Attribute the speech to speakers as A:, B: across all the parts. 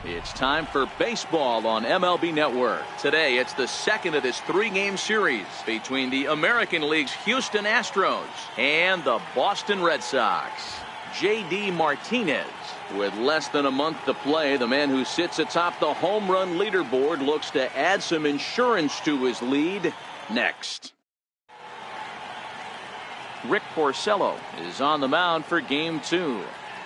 A: It's time for baseball on MLB Network. Today, it's the second of this three-game series between the American League's Houston Astros and the Boston Red Sox. J.D. Martinez, with less than a month to play, the man who sits atop the home run leaderboard looks to add some insurance to his lead next. Rick Porcello is on the mound for Game 2.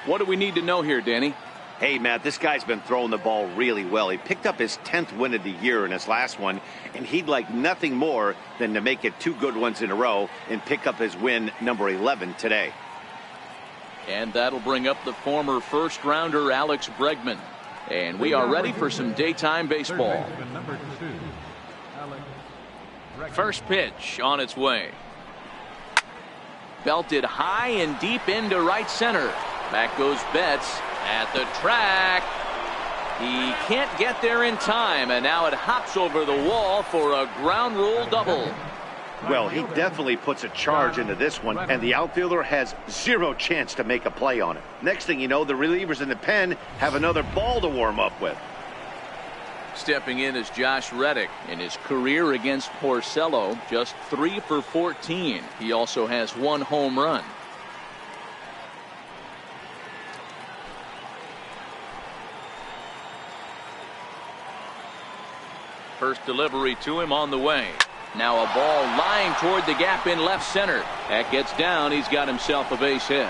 A: What do we need to know here, Danny?
B: Hey, Matt, this guy's been throwing the ball really well. He picked up his 10th win of the year in his last one, and he'd like nothing more than to make it 2 good ones in a row and pick up his win number 11 today.
A: And that'll bring up the former first-rounder Alex Bregman. And we are ready for some daytime baseball. First pitch on its way. Belted high and deep into right center. Back goes Betts at the track. He can't get there in time, and now it hops over the wall for a ground rule double.
B: Well, he definitely puts a charge into this one, and the outfielder has 0 chance to make a play on it. Next thing you know, the relievers in the pen have another ball to warm up with.
A: Stepping in is Josh Reddick. In his career against Porcello, just 3 for 14. He also has 1 home run. First delivery to him on the way. Now a ball lying toward the gap in left center. That gets down. He's got himself a base hit.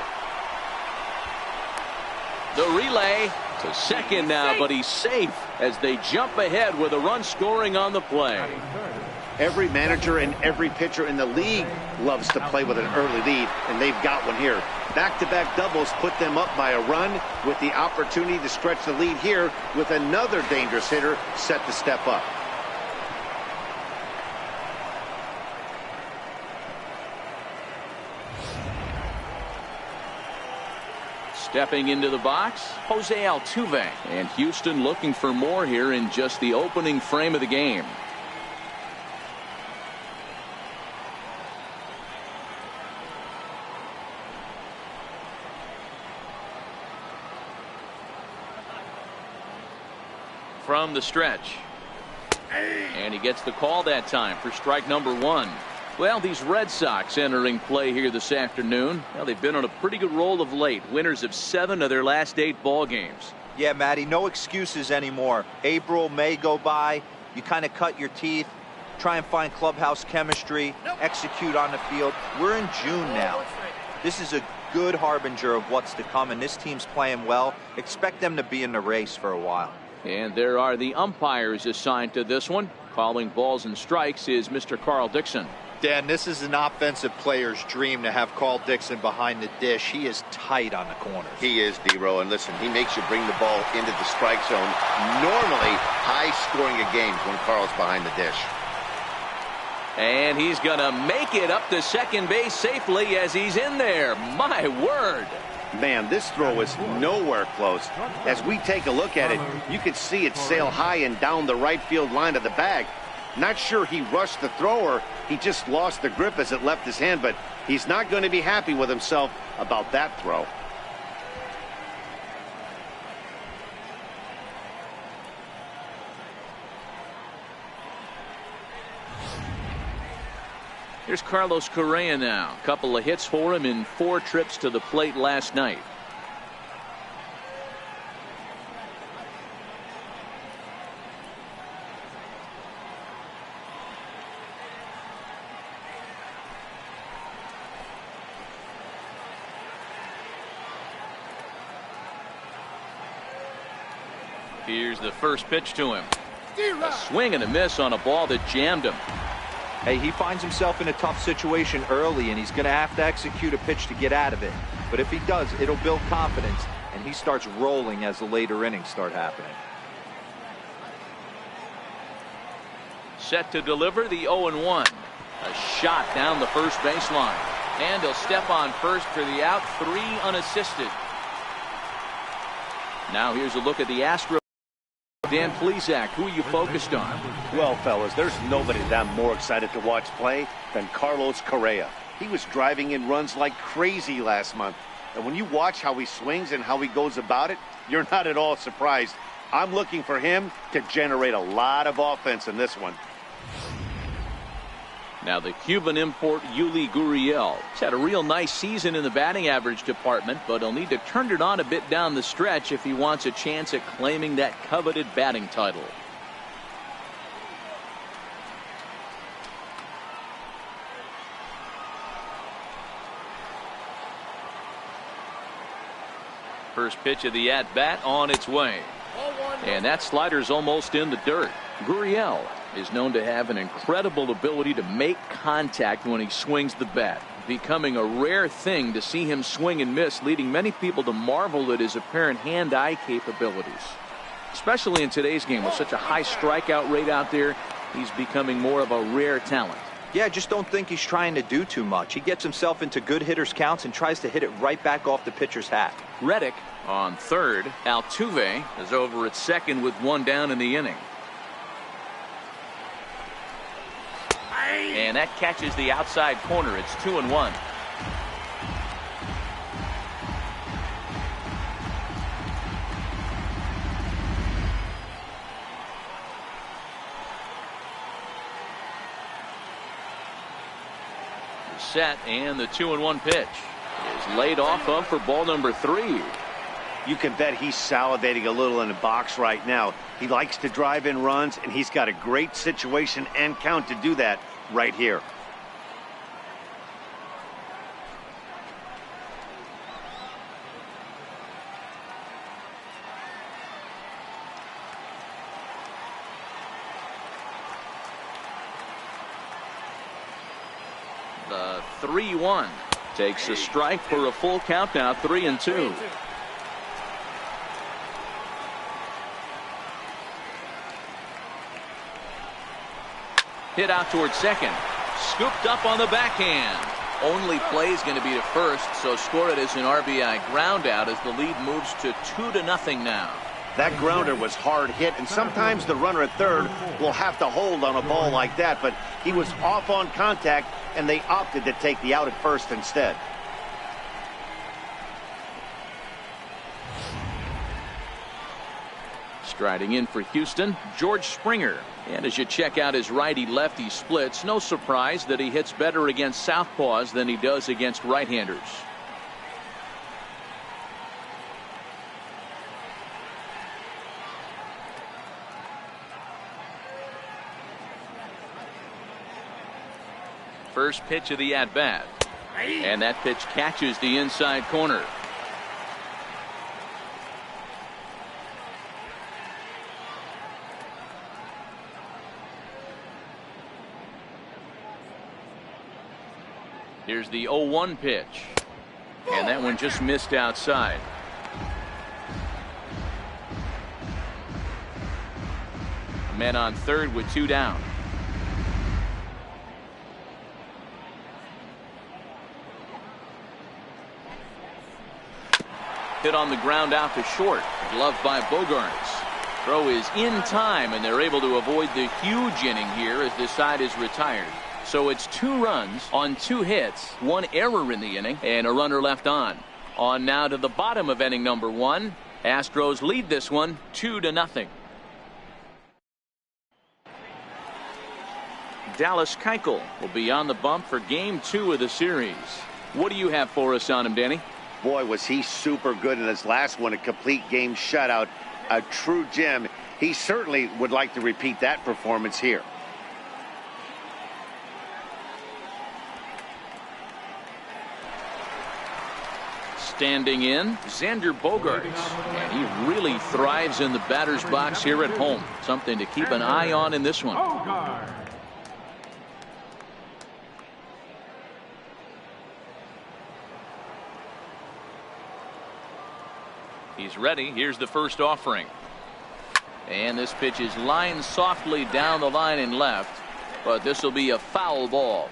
A: The relay to second now, but he's safe as they jump ahead with a run scoring on the play.
B: Every manager and every pitcher in the league loves to play with an early lead, and they've got one here. Back-to-back doubles put them up by a run with the opportunity to stretch the lead here with another dangerous hitter set to step up.
A: Stepping into the box, Jose Altuve. And Houston looking for more here in just the opening frame of the game. From the stretch. And he gets the call that time for strike number 1. Well, these Red Sox entering play here this afternoon. Well, they've been on a pretty good roll of late. Winners of 7 of their last 8 ball games.
C: Yeah, Matty, no excuses anymore. April, May go by. You kind of cut your teeth, try and find clubhouse chemistry, execute on the field. We're in June now. This is a good harbinger of what's to come, and this team's playing well. Expect them to be in the race for a while.
A: And there are the umpires assigned to this one. Calling balls and strikes is Mr. Carl Dixon.
D: Dan, this is an offensive player's dream to have Carl Dixon behind the dish. He is tight on the corners.
B: He is, D-Row, and listen, he makes you bring the ball into the strike zone. Normally, high scoring of games when Carl's behind the dish.
A: And he's going to make it up to second base safely as he's in there. My word.
B: Man, this throw is nowhere close. As we take a look at it, you can see it sail high and down the right field line of the bag. Not sure he rushed the thrower. He just lost the grip as it left his hand, but he's not going to be happy with himself about that throw.
A: Here's Carlos Correa now. A couple of hits for him in 4 trips to the plate last night. Here's the first pitch to him. A swing and a miss on a ball that jammed him.
C: Hey, he finds himself in a tough situation early, and he's going to have to execute a pitch to get out of it. But if he does, it'll build confidence, and he starts rolling as the later innings start happening.
A: Set to deliver the 0-1. A shot down the first baseline. And he'll step on first for the out, 3 unassisted. Now here's a look at the Astros. Dan Plesac, who are you focused on?
B: Well, fellas, there's nobody that I'm more excited to watch play than Carlos Correa. He was driving in runs like crazy last month. And when you watch how he swings and how he goes about it, you're not at all surprised. I'm looking for him to generate a lot of offense in this one.
A: Now the Cuban import Yuli Gurriel has had a real nice season in the batting average department, but he'll need to turn it on a bit down the stretch if he wants a chance at claiming that coveted batting title. First pitch of the at-bat on its way. And that slider's almost in the dirt. Gurriel is known to have an incredible ability to make contact when he swings the bat, becoming a rare thing to see him swing and miss, leading many people to marvel at his apparent hand-eye capabilities. Especially in today's game with such a high strikeout rate out there, he's becoming more of a rare talent.
C: Yeah, I just don't think he's trying to do too much. He gets himself into good hitters' counts and tries to hit it right back off the pitcher's hat.
A: Reddick on third. Altuve is over at second with one down in the inning. And that catches the outside corner. It's 2-1. Set, and the 2-1 pitch is laid off of for ball number 3.
B: You can bet he's salivating a little in the box right now. He likes to drive in runs, and he's got a great situation and count to do that right here.
A: The 3-1 takes a strike for a full count now, 3-2. Hit out towards second. Scooped up on the backhand. Only play is going to be to first, so score it as an RBI ground out as the lead moves to 2-0 now.
B: That grounder was hard hit, and sometimes the runner at third will have to hold on a ball like that, but he was off on contact, and they opted to take the out at first instead.
A: Striding in for Houston, George Springer. And as you check out his righty-lefty splits, no surprise that he hits better against southpaws than he does against right-handers. First pitch of the at-bat. And that pitch catches the inside corner. Here's the 0-1 pitch. And that one just missed outside. Men on third with 2 down. Hit on the ground out to short. Gloved by Bogaerts. Throw is in time, and they're able to avoid the huge inning here as this side is retired. So it's 2 runs on 2 hits, 1 error in the inning, and a runner left on. On now to the bottom of inning number 1. Astros lead this one 2-0. Dallas Keuchel will be on the bump for game 2 of the series. What do you have for us on him, Danny?
B: Boy, was he super good in his last one, a complete game shutout, a true gem. He certainly would like to repeat that performance here.
A: Standing in, Xander Bogaerts. And he really thrives in the batter's box here at home. Something to keep an eye on in this one. He's ready. Here's the first offering. And this pitch is lined softly down the line and left. But this will be a foul ball.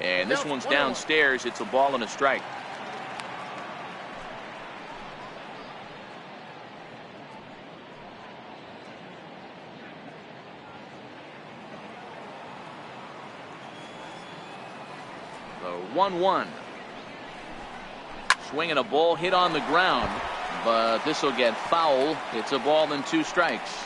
A: And this one's downstairs. It's a ball and a strike. The 1-1. Swinging a ball hit on the ground, but this will get foul. It's a ball and 2 strikes.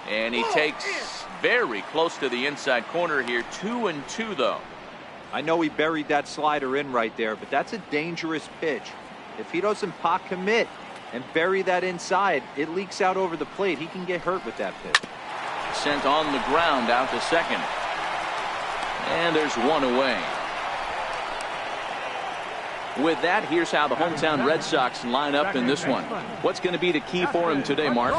A: And he takes very close to the inside corner here. 2-2 though.
C: I know he buried that slider in right there, but that's a dangerous pitch. If he doesn't pot commit and bury that inside, it leaks out over the plate. He can get hurt with that pitch.
A: Sent on the ground out to second. And there's 1 away. With that, here's how the hometown Red Sox line up in this one. What's going to be the key for him today, Mark?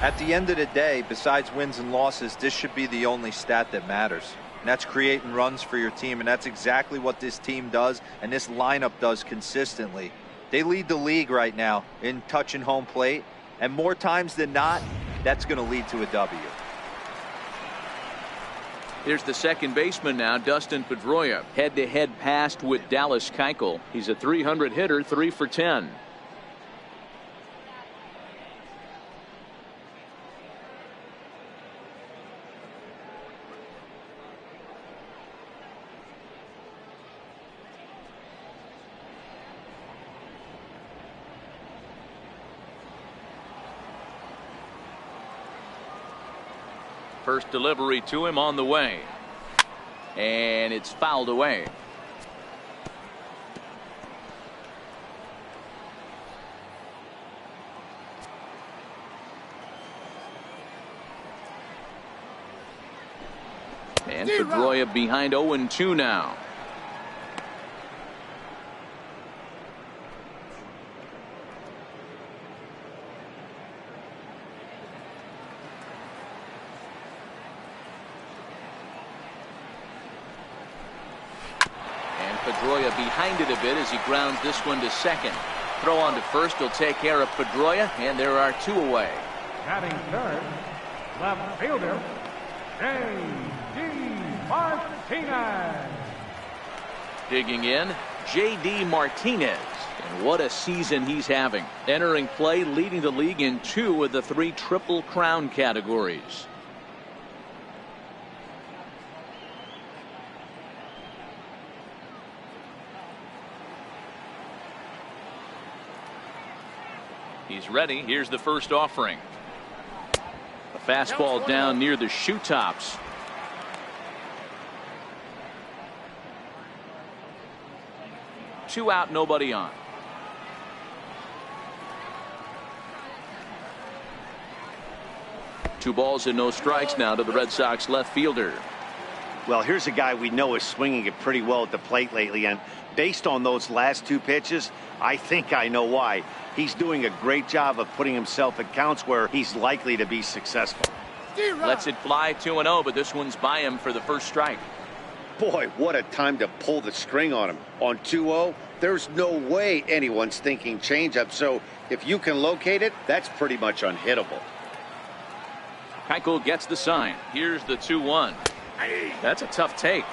C: At the end of the day, besides wins and losses, this should be the only stat that matters. And that's creating runs for your team, and that's exactly what this team does and this lineup does consistently. They lead the league right now in touching home plate, and more times than not, that's going to lead to a W.
A: Here's the second baseman now, Dustin Pedroia. Head-to-head passed with Dallas Keuchel. He's a .300 hitter, 3 for 10. First delivery to him on the way. And it's fouled away. And Pedroia behind 0-2 now. Pedroia behind it a bit as he grounds this one to second. Throw on to first will take care of Pedroia, and there are 2 away.
E: Batting third, left fielder, J.D. Martinez.
A: Digging in, J.D. Martinez. And what a season he's having. Entering play, leading the league in 2 of the 3 Triple Crown categories. He's ready. Here's the first offering. A fastball down near the shoe tops. Two out, nobody on. Two balls and no strikes now to the Red Sox left fielder.
B: Well, here's a guy we know is swinging it pretty well at the plate lately, and based on those last 2 pitches, I think I know why. He's doing a great job of putting himself at counts where he's likely to be successful.
A: Lets it fly 2-0, but this one's by him for the first strike.
B: Boy, what a time to pull the string on him. On 2-0, there's no way anyone's thinking changeup, so if you can locate it, that's pretty much unhittable.
A: Keuchel gets the sign. Here's the 2-1. That's a tough take.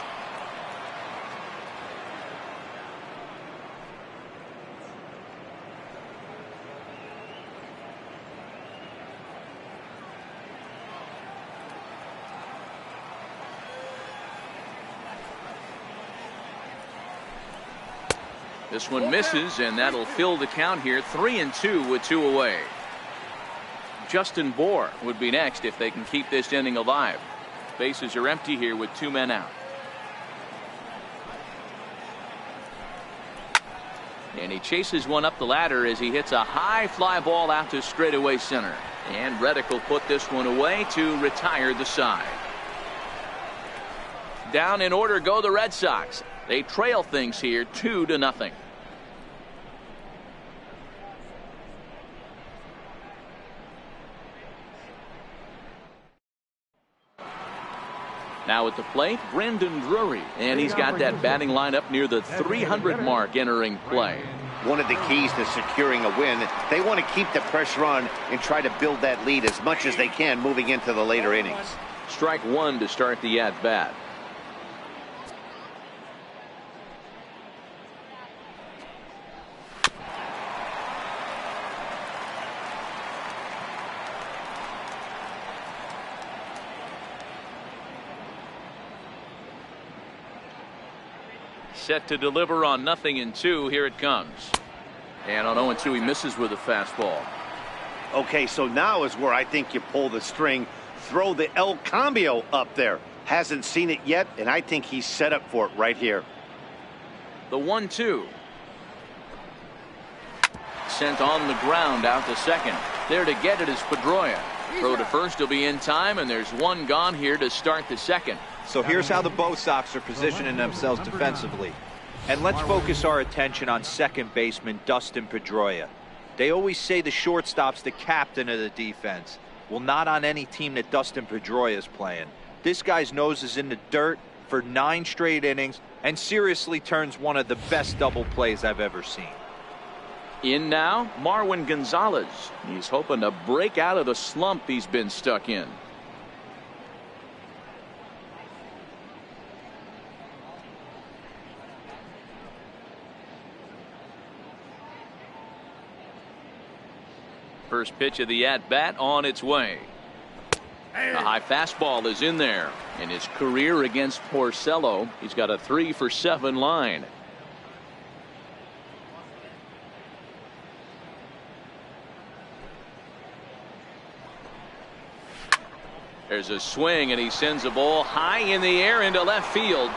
A: This one misses, and that'll fill the count here. 3-2 with 2 away. Justin Bour would be next if they can keep this inning alive. Bases are empty here with 2 men out. And he chases one up the ladder as he hits a high fly ball out to straightaway center. And Reddick will put this one away to retire the side. Down in order go the Red Sox. They trail things here 2-0. Now at the plate, Brandon Drury, and he's got that batting lineup near the 300 mark entering play.
B: One of the keys to securing a win, they want to keep the pressure on and try to build that lead as much as they can moving into the later innings.
A: Strike one to start the at-bat. Set to deliver on 0-2. Here it comes. And on 0-2, he misses with a fastball.
B: Okay, so now is where I think you pull the string. Throw the El Cambio up there. Hasn't seen it yet, and I think he's set up for it right here.
A: The 1-2. Sent on the ground out to second. There to get it is Pedroia. Throw to first will be in time, and there's one gone here to start the second.
C: So here's how the Bo Sox are positioning themselves defensively. And let's focus our attention on second baseman Dustin Pedroia. They always say the shortstop's the captain of the defense. Well, not on any team that Dustin Pedroia is playing. This guy's nose is in the dirt for 9 straight innings and seriously turns one of the best double plays I've ever seen.
A: In now, Marwin Gonzalez. He's hoping to break out of the slump he's been stuck in. First pitch of the at-bat on its way. A high fastball is in there. In his career against Porcello, he's got a 3-for-7 line. There's a swing, and he sends a ball high in the air into left field.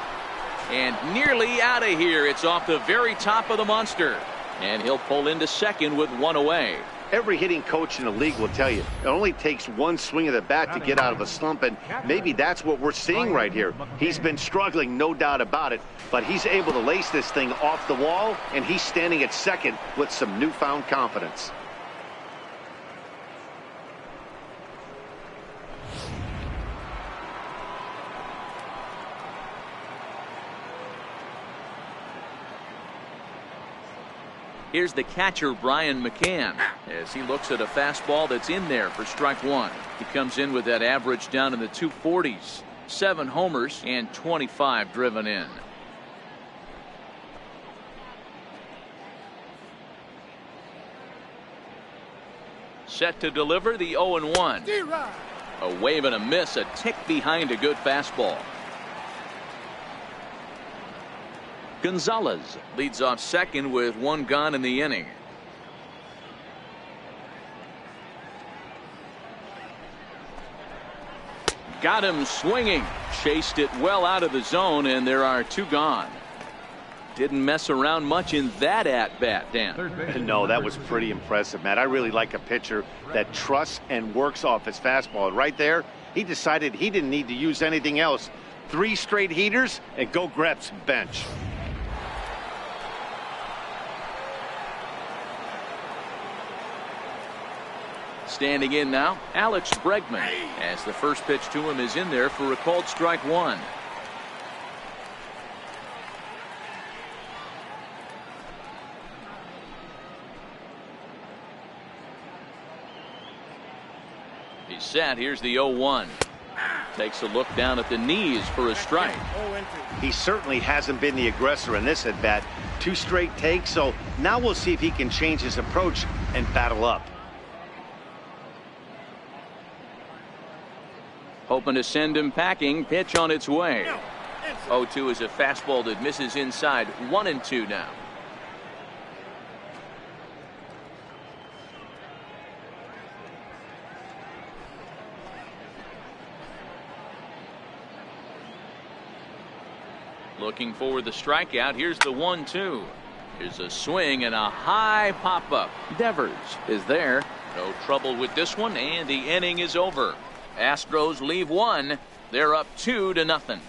A: And nearly out of here. It's off the very top of the monster. And he'll pull into second with one away.
B: Every hitting coach in the league will tell you it only takes one swing of the bat to get out of a slump, and maybe that's what we're seeing right here. He's been struggling, no doubt about it, but he's able to lace this thing off the wall, and he's standing at second with some newfound confidence.
A: Here's the catcher, Brian McCann, as he looks at a fastball that's in there for strike one. He comes in with that average down in the 240s. 7 homers and 25 driven in. Set to deliver the 0-1. A wave and a miss, a tick behind a good fastball. Gonzalez leads off second with one gone in the inning. Got him swinging. Chased it well out of the zone, and there are 2 gone. Didn't mess around much in that at-bat, Dan.
B: No, that was pretty impressive, Matt. I really like a pitcher that trusts and works off his fastball. Right there, he decided he didn't need to use anything else. 3 straight heaters and go grab some bench.
A: Standing in now, Alex Bregman, as the first pitch to him is in there for a called strike one. He's set. Here's the 0-1. Takes a look down at the knees for a strike.
B: He certainly hasn't been the aggressor in this at bat. 2 straight takes, so now we'll see if he can change his approach and battle up.
A: Hoping to send him packing. Pitch on its way. 0-2 is a fastball that misses inside. 1-2 now. Looking for the strikeout. Here's the 1-2. Here's a swing and a high pop-up. Devers is there. No trouble with this one, and the inning is over. Astros leave 1. They're up 2-0.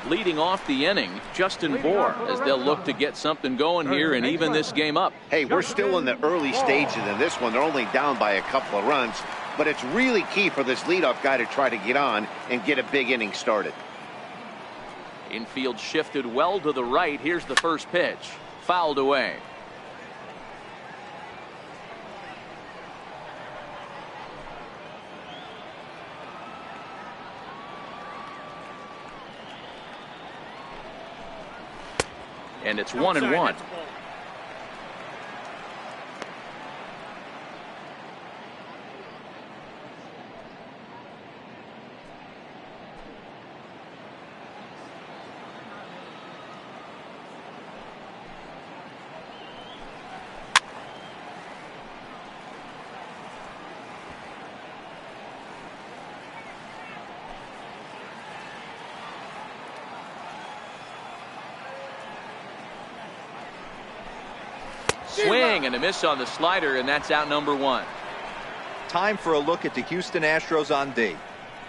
A: Leading off the inning, Justin Bour, as they'll look to get something going here and even this game up.
B: Hey, we're still in the early stages of this one. They're only down by a couple of runs, but it's really key for this leadoff guy to try to get on and get a big inning started.
A: Infield shifted well to the right. Here's the first pitch. Fouled away. And it's 1-1. swing and a miss on the slider, and that's out number 1.
C: Time for a look at the Houston Astros on D.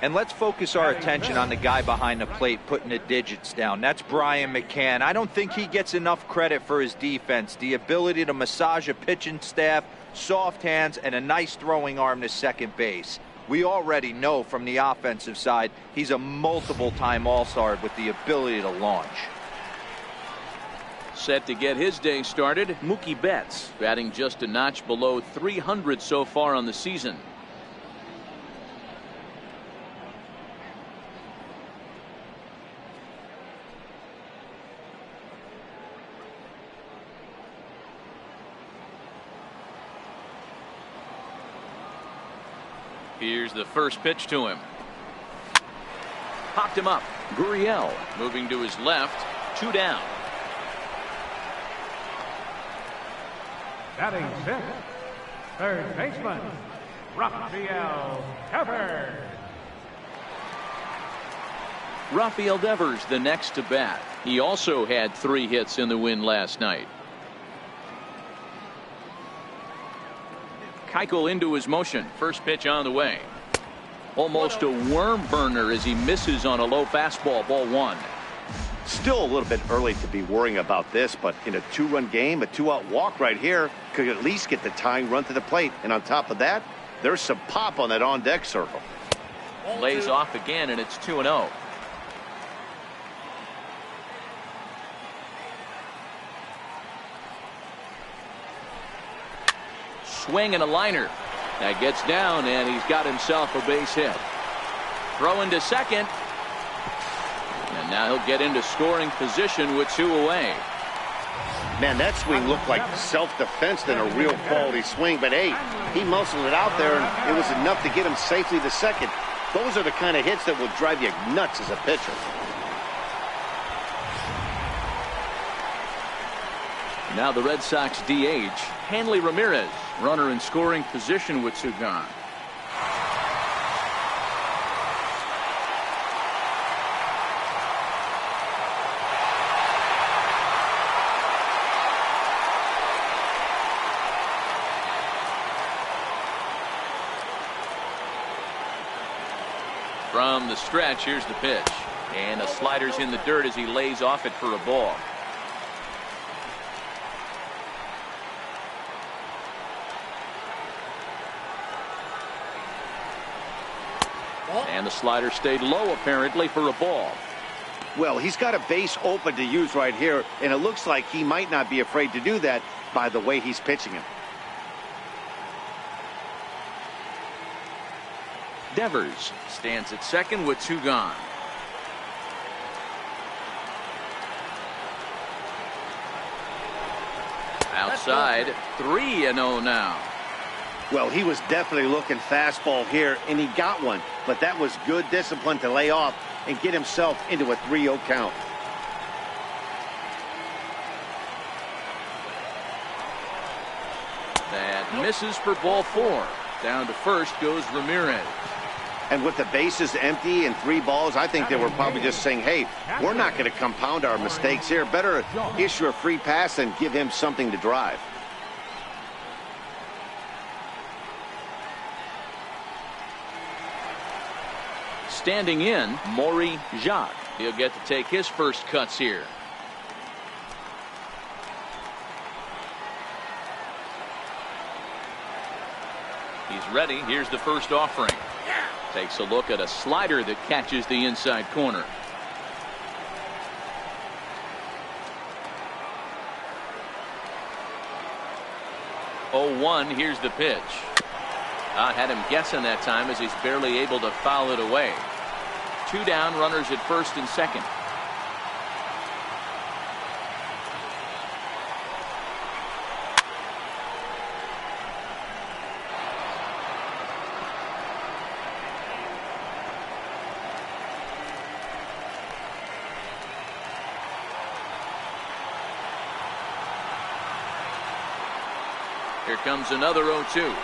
C: And let's focus our attention on the guy behind the plate putting the digits down. That's Brian McCann. I don't think he gets enough credit for his defense. The ability to massage a pitching staff, soft hands, and a nice throwing arm to second base. We already know from the offensive side he's a multiple-time All-Star with the ability to launch.
A: Set to get his day started, Mookie Betts, batting just a notch below 300 so far on the season. Here's the first pitch to him. Popped him up. Gurriel moving to his left. 2 down.
E: Batting 6th, third baseman, Rafael Devers.
A: Rafael Devers the next to bat. He also had 3 hits in the win last night. Keuchel into his motion. First pitch on the way. Almost a worm burner as he misses on a low fastball. Ball 1.
B: Still a little bit early to be worrying about this, but in a 2-run game, a 2-out walk right here could at least get the tying run to the plate. And on top of that, there's some pop on that on-deck circle.
A: Lays off again, and it's 2-0. Swing and a liner. That gets down, and he's got himself a base hit. Throw into second. And now he'll get into scoring position with 2 away.
B: Man, that swing looked like self-defense than a real quality swing. But, hey, he muscled it out there, and it was enough to get him safely to second. Those are the kind of hits that will drive you nuts as a pitcher.
A: Now the Red Sox DH, Hanley Ramirez, runner in scoring position with 2 gone. From the stretch, here's the pitch. And a slider's in the dirt as he lays off it for a ball. And the slider stayed low apparently for a ball.
B: Well, he's got a base open to use right here, and it looks like he might not be afraid to do that by the way he's pitching him.
A: Devers stands at second with 2 gone. Outside, 3-0 now.
B: Well, he was definitely looking fastball here, and he got one. But that was good discipline to lay off and get himself into a 3-0 count.
A: That misses for ball 4. Down to first goes Ramirez.
B: And with the bases empty and 3 balls, I think they were probably just saying, hey, we're not going to compound our mistakes here. Better issue a free pass and give him something to drive.
A: Standing in, Maury Jacques. He'll get to take his first cuts here. He's ready. Here's the first offering. Takes a look at a slider that catches the inside corner. Oh, 1. Here's the pitch. I had him guessing that time as he's barely able to foul it away. 2 down, runners at first and second. Here comes another 0-2.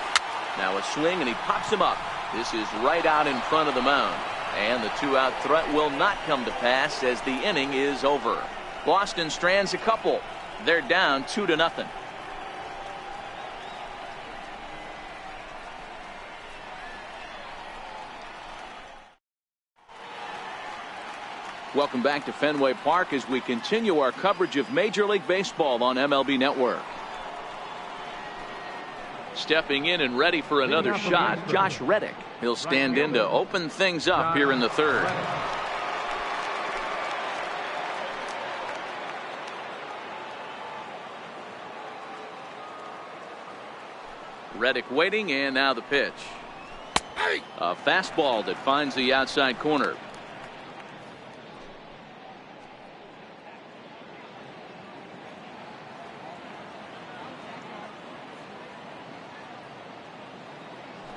A: Now a swing, and he pops him up. This is right out in front of the mound. And the 2-out threat will not come to pass as the inning is over. Boston strands a couple. They're down 2-0. Welcome back to Fenway Park as we continue our coverage of Major League Baseball on MLB Network. Stepping in and ready for another shot, Josh Reddick. He'll stand in to open things up here in the third. Reddick waiting, and now the pitch. A fastball that finds the outside corner.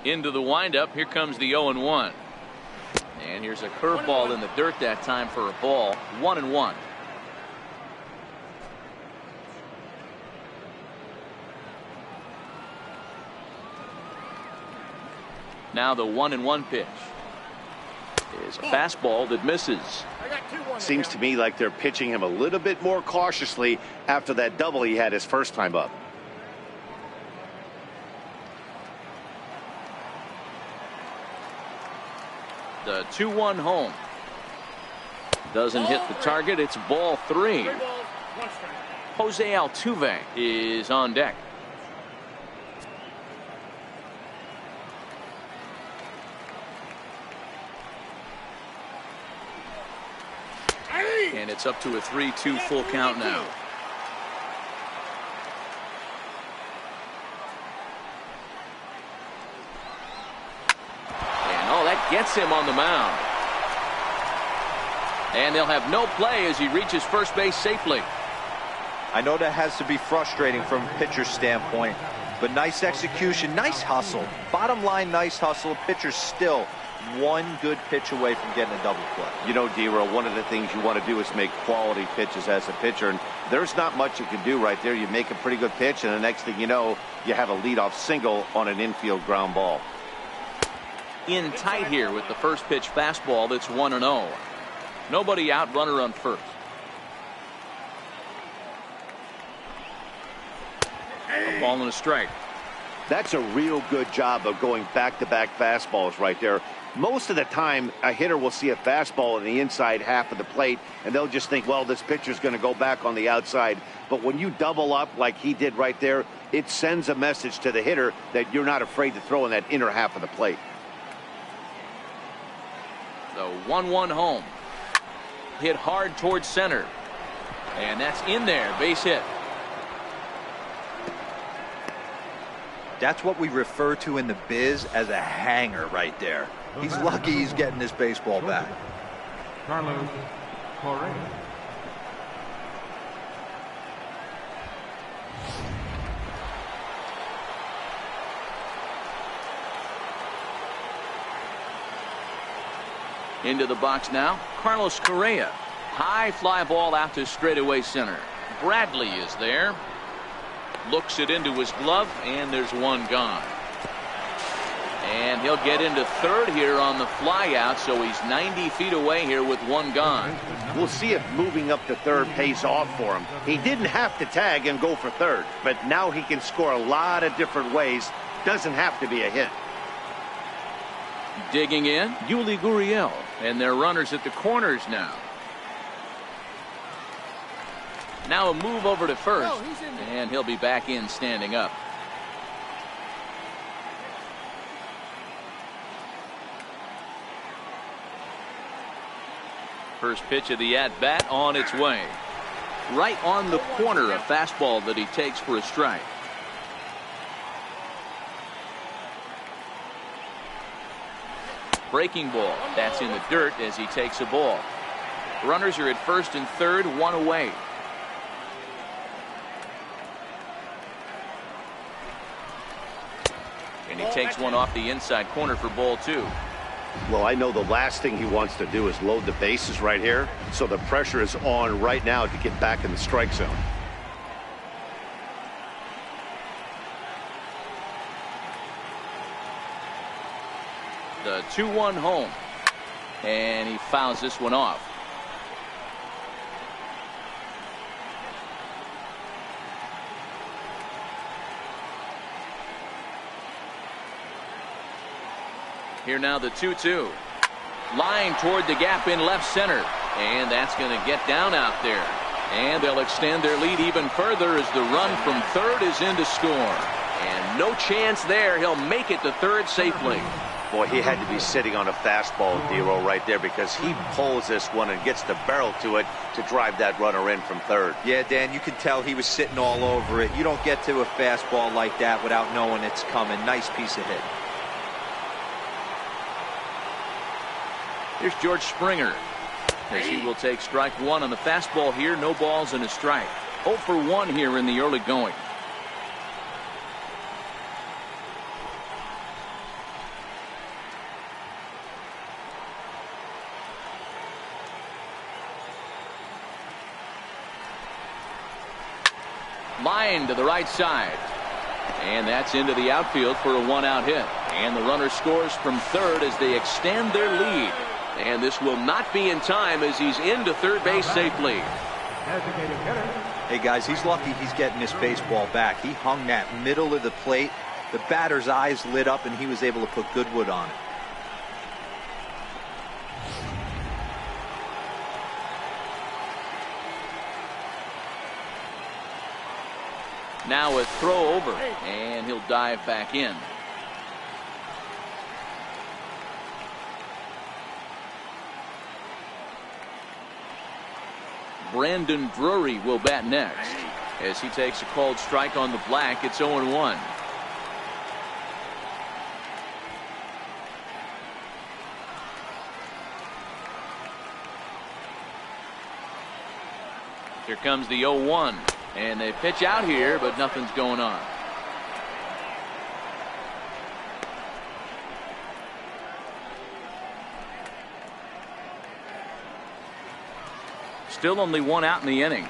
A: Into the windup. Here comes the 0-1. And here's a curveball in the dirt that time for a ball. 1-1. Now the 1-1 pitch is a fastball that misses.
B: Seems to me like they're pitching him a little bit more cautiously after that double he had his first time up.
A: The 2-1 home. Doesn't hit the target. It's ball 3. Jose Altuve is on deck. And it's up to a 3-2 full count now. And oh, that gets him on the mound. And they'll have no play as he reaches first base safely.
C: I know that has to be frustrating from a pitcher's standpoint, but nice execution, nice hustle. Bottom line, nice hustle. Pitcher's still one good pitch away from getting a double play.
B: You know, D-Roll, one of the things you want to do is make quality pitches as a pitcher, and there's not much you can do right there. You make a pretty good pitch, and the next thing you know, you have a leadoff single on an infield ground ball.
A: In tight here with the first pitch fastball that's 1-0. Nobody out, runner on first. A ball and a strike.
B: That's a real good job of going back-to-back fastballs right there. Most of the time, a hitter will see a fastball in the inside half of the plate, and they'll just think, well, this pitcher's going to go back on the outside. But when you double up like he did right there, it sends a message to the hitter that you're not afraid to throw in that inner half of the plate.
A: The 1-1 home. Hit hard towards center. And that's in there. Base hit.
C: That's what we refer to in the biz as a hanger right there. He's lucky he's getting this baseball back.
E: Carlos Correa.
A: Into the box now, Carlos Correa. High fly ball out to straightaway center. Bradley is there. Looks it into his glove, and there's one gone. And he'll get into third here on the fly out, so he's 90 feet away here with one gone.
B: We'll see if moving up to third pays off for him. He didn't have to tag and go for third, but now he can score a lot of different ways. Doesn't have to be a hit.
A: Digging in, Yuli Gurriel, and their runners at the corners now. Now a move over to first, and he'll be back in standing up. First pitch of the at-bat on its way. Right on the corner, a fastball that he takes for a strike. Breaking ball. That's in the dirt as he takes a ball. Runners are at first and third, one away. And he takes one off the inside corner for ball 2.
B: Well, I know the last thing he wants to do is load the bases right here, so the pressure is on right now to get back in the strike zone.
A: The 2-1 home, and he fouls this one off. Here now the 2-2. Line toward the gap in left center. And that's going to get down out there. And they'll extend their lead even further as the run from third is in to score. And no chance there. He'll make it to third safely.
B: Boy, he had to be sitting on a fastball, D-Row, right there, because he pulls this one and gets the barrel to it to drive that runner in from third.
C: Yeah, Dan, you can tell he was sitting all over it. You don't get to a fastball like that without knowing it's coming. Nice piece of hit.
A: Here's George Springer, as he will take strike one on the fastball here. No balls and a strike. 0 for 1 here in the early going. Line to the right side. And that's into the outfield for a 1-out hit. And the runner scores from third as they extend their lead. And this will not be in time as he's into third base safely.
C: Hey, guys, he's lucky he's getting this baseball back. He hung that middle of the plate. The batter's eyes lit up, and he was able to put good wood on it.
A: Now a throw over, and he'll dive back in. Brandon Drury will bat next. As he takes a called strike on the black, it's 0-1. Here comes the 0-1. And they pitch out here, but nothing's going on. Still only 1 out in the inning.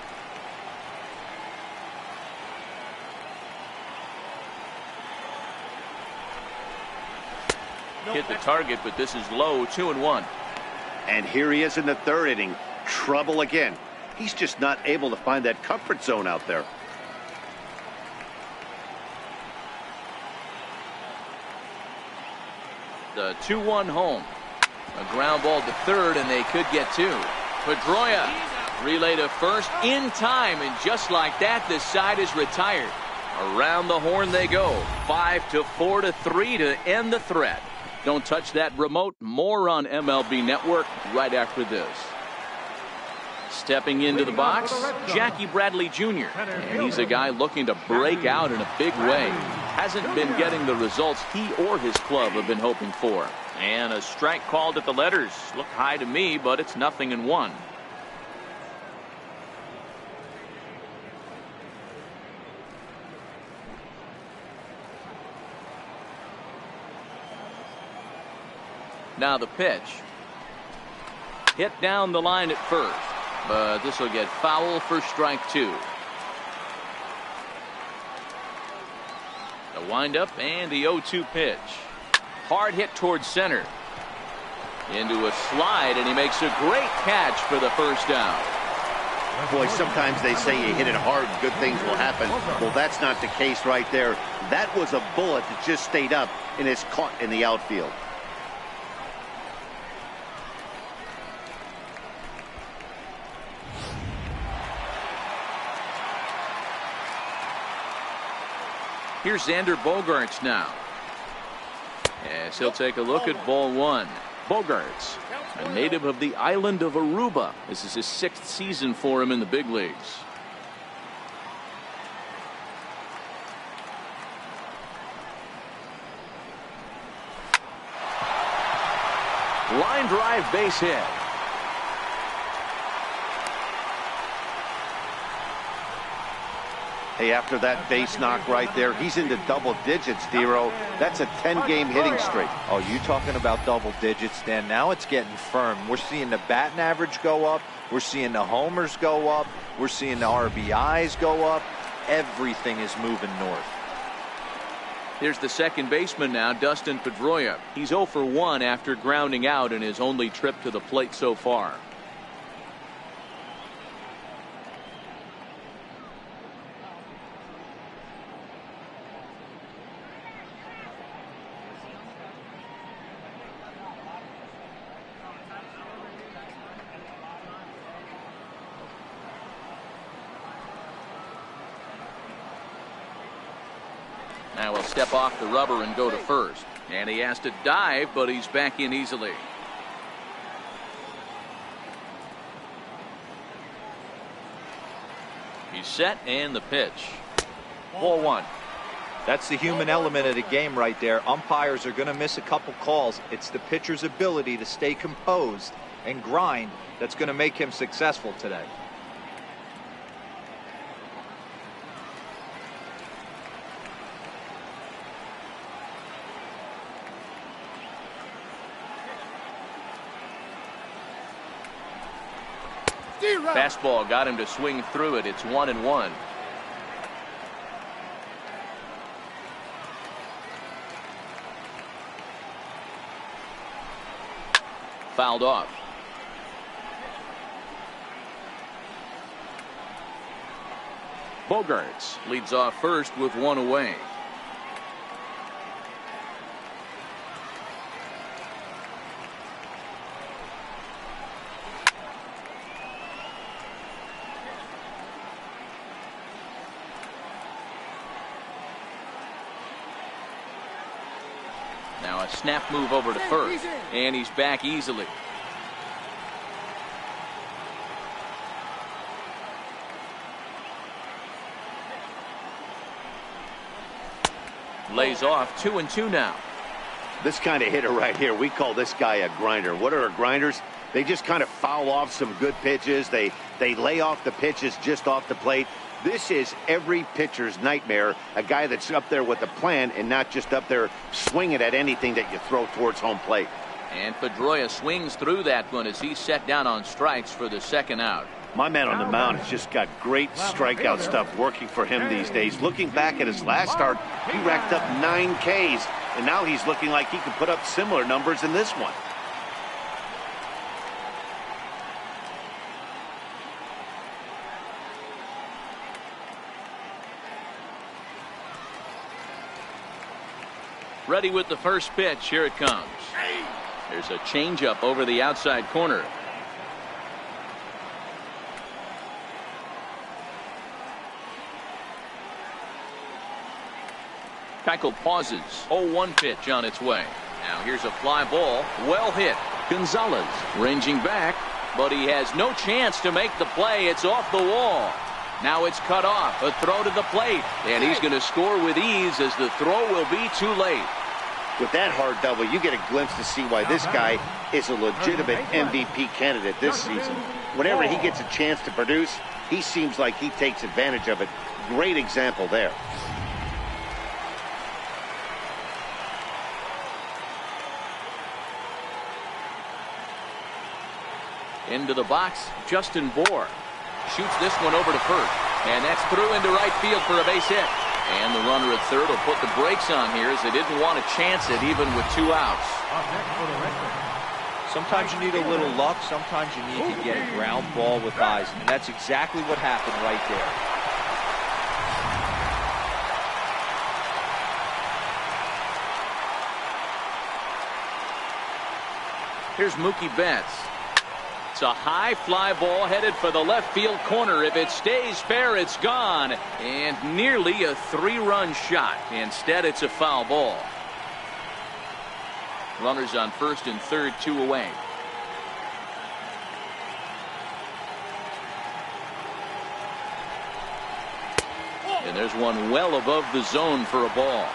A: Hit the target, but this is low. 2-1.
B: And here he is in the third inning. Trouble again. He's just not able to find that comfort zone out there.
A: The 2-1 home. A ground ball to third, and they could get 2. Pedroia relay to first in time, and just like that, this side is retired. Around the horn they go. 5-4-3 to end the threat. Don't touch that remote. More on MLB Network right after this. Stepping into the box, Jackie Bradley Jr. And he's a guy looking to break out in a big way. Hasn't been getting the results he or his club have been hoping for. And a strike called at the letters. Look high to me, but it's 0-1. Now the pitch. Hit down the line at first. But this will get foul for strike 2. The windup and the 0-2 pitch. Hard hit towards center. Into a slide, and he makes a great catch for the first down.
B: Boy, sometimes they say you hit it hard, good things will happen. Well, that's not the case right there. That was a bullet that just stayed up and is caught in the outfield.
A: Here's Xander Bogaerts now. As he'll take a look at ball 1. Bogaerts, a native of the island of Aruba. This is his 6th season for him in the big leagues. Line drive base hit.
B: Hey, after that base knock right there, he's into double digits, D-Row. That's a 10-game hitting streak.
C: Oh, you talking about double digits, Dan? Now it's getting firm. We're seeing the batting average go up. We're seeing the homers go up. We're seeing the RBIs go up. Everything is moving north.
A: Here's the second baseman now, Dustin Pedroia. He's 0 for 1 after grounding out in his only trip to the plate so far. Now he'll step off the rubber and go to first. And he has to dive, but he's back in easily. He's set, and the pitch.
C: Ball one. That's the human element of the game right there. Umpires are going to miss a couple calls. It's the pitcher's ability to stay composed and grind that's going to make him successful today.
A: Fastball got him to swing through it. It's 1-1. Fouled off. Bogarts leads off first with one away. Now a snap move over to first, and he's back easily. Lays off 2-2 now.
B: This kind of hitter right here, we call this guy a grinder. What are grinders? They just kind of foul off some good pitches. They lay off the pitches just off the plate. This is every pitcher's nightmare, a guy that's up there with a plan and not just up there swinging at anything that you throw towards home plate.
A: And Pedroia swings through that one as he's set down on strikes for the second out.
B: My man on the mound has just got great strikeout stuff working for him these days. Looking back at his last start, he racked up 9 Ks, and now he's looking like he can put up similar numbers in this one.
A: Ready with the first pitch. Here it comes. There's a changeup over the outside corner. Keuchel pauses. 0-1 pitch on its way. Now here's a fly ball. Well hit. Gonzalez ranging back, but he has no chance to make the play. It's off the wall. Now it's cut off. A throw to the plate. And he's going to score with ease as the throw will be too late.
B: With that hard double, you get a glimpse to see why this guy is a legitimate MVP candidate this season. Whenever he gets a chance to produce, he seems like he takes advantage of it. Great example there.
A: Into the box, Justin Bohr shoots this one over to first, and that's through into right field for a base hit. And the runner at third will put the brakes on here as they didn't want to chance it even with 2 outs.
C: Sometimes you need a little luck. Sometimes you need to get a ground ball with eyes. And that's exactly what happened right there.
A: Here's Mookie Betts. It's a high fly ball headed for the left field corner. If it stays fair, it's gone. And nearly a 3-run shot. Instead, it's a foul ball. Runners on first and third, 2 away. And there's one well above the zone for a ball.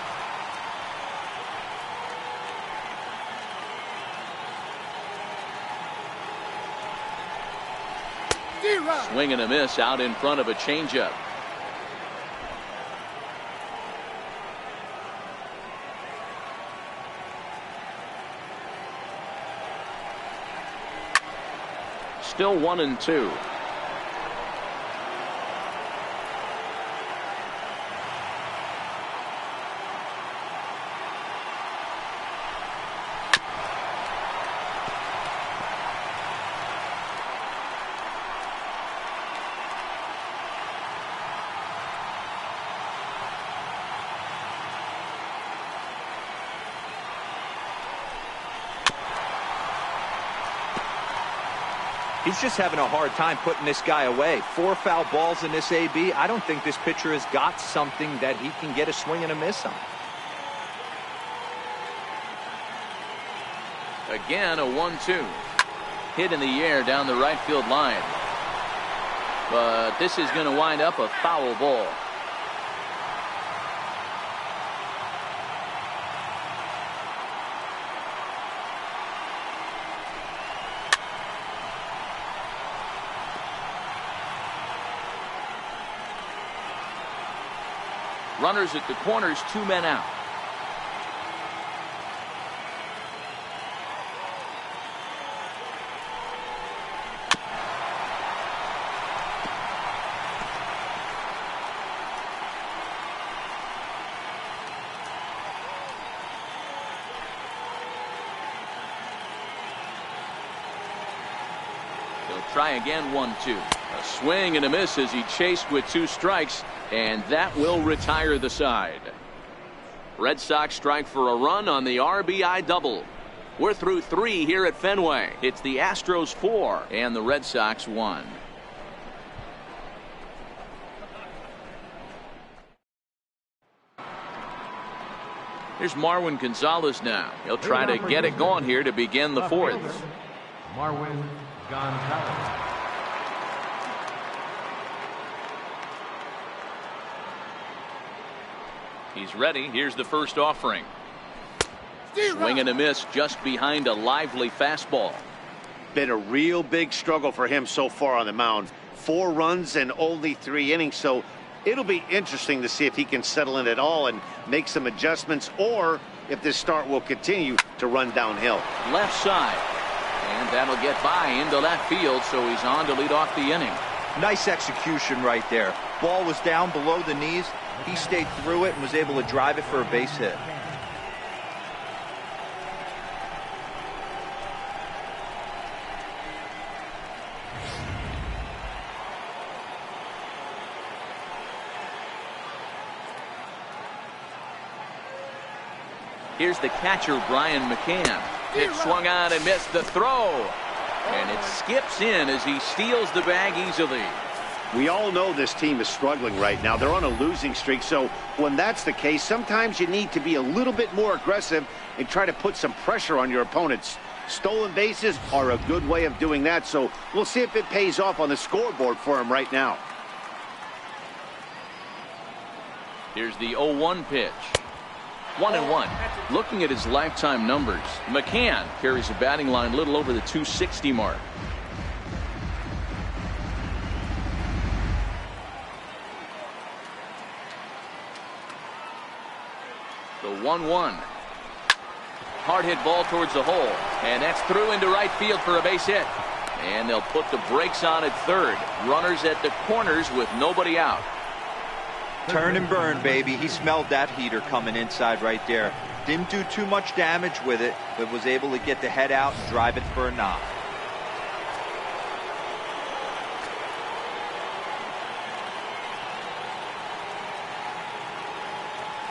A: Swing and a miss out in front of a changeup. Still 1-2.
C: He's just having a hard time putting this guy away. 4 foul balls in this AB. I don't think this pitcher has got something that he can get a swing and a miss on.
A: Again, a 1-2. Hit in the air down the right field line. But this is going to wind up a foul ball. Runners at the corners, 2 men out. He'll try again, 1-2. A swing and a miss as he chased with 2 strikes, and that will retire the side. Red Sox strike for a run on the RBI double. We're through 3 here at Fenway. It's the Astros 4 and the Red Sox 1. Here's Marwin Gonzalez now. He'll try to get it going here to begin the 4th.
E: Marwin Gonzalez.
A: He's ready. Here's the first offering. Swing and a miss just behind a lively fastball.
B: Been a real big struggle for him so far on the mound. 4 runs and only 3 innings, so it'll be interesting to see if he can settle in at all and make some adjustments, or if this start will continue to run downhill.
A: Left side, and that'll get by into left field, so he's on to lead off the inning.
C: Nice execution right there. Ball was down below the knees. He stayed through it and was able to drive it for a base hit.
A: Here's the catcher, Brian McCann. It swung on and missed the throw. And it skips in as he steals the bag easily.
B: We all know this team is struggling right now. They're on a losing streak, so when that's the case, sometimes you need to be a little bit more aggressive and try to put some pressure on your opponents. Stolen bases are a good way of doing that, so we'll see if it pays off on the scoreboard for him right now.
A: Here's the 0-1 pitch. 1-1. Looking at his lifetime numbers, McCann carries a batting line a little over the 260 mark. The 1-1. Hard hit ball towards the hole, and that's through into right field for a base hit. And they'll put the brakes on at third. Runners at the corners with nobody out.
C: Turn and burn, baby. He smelled that heater coming inside right there. Didn't do too much damage with it, but was able to get the head out and drive it for a knock.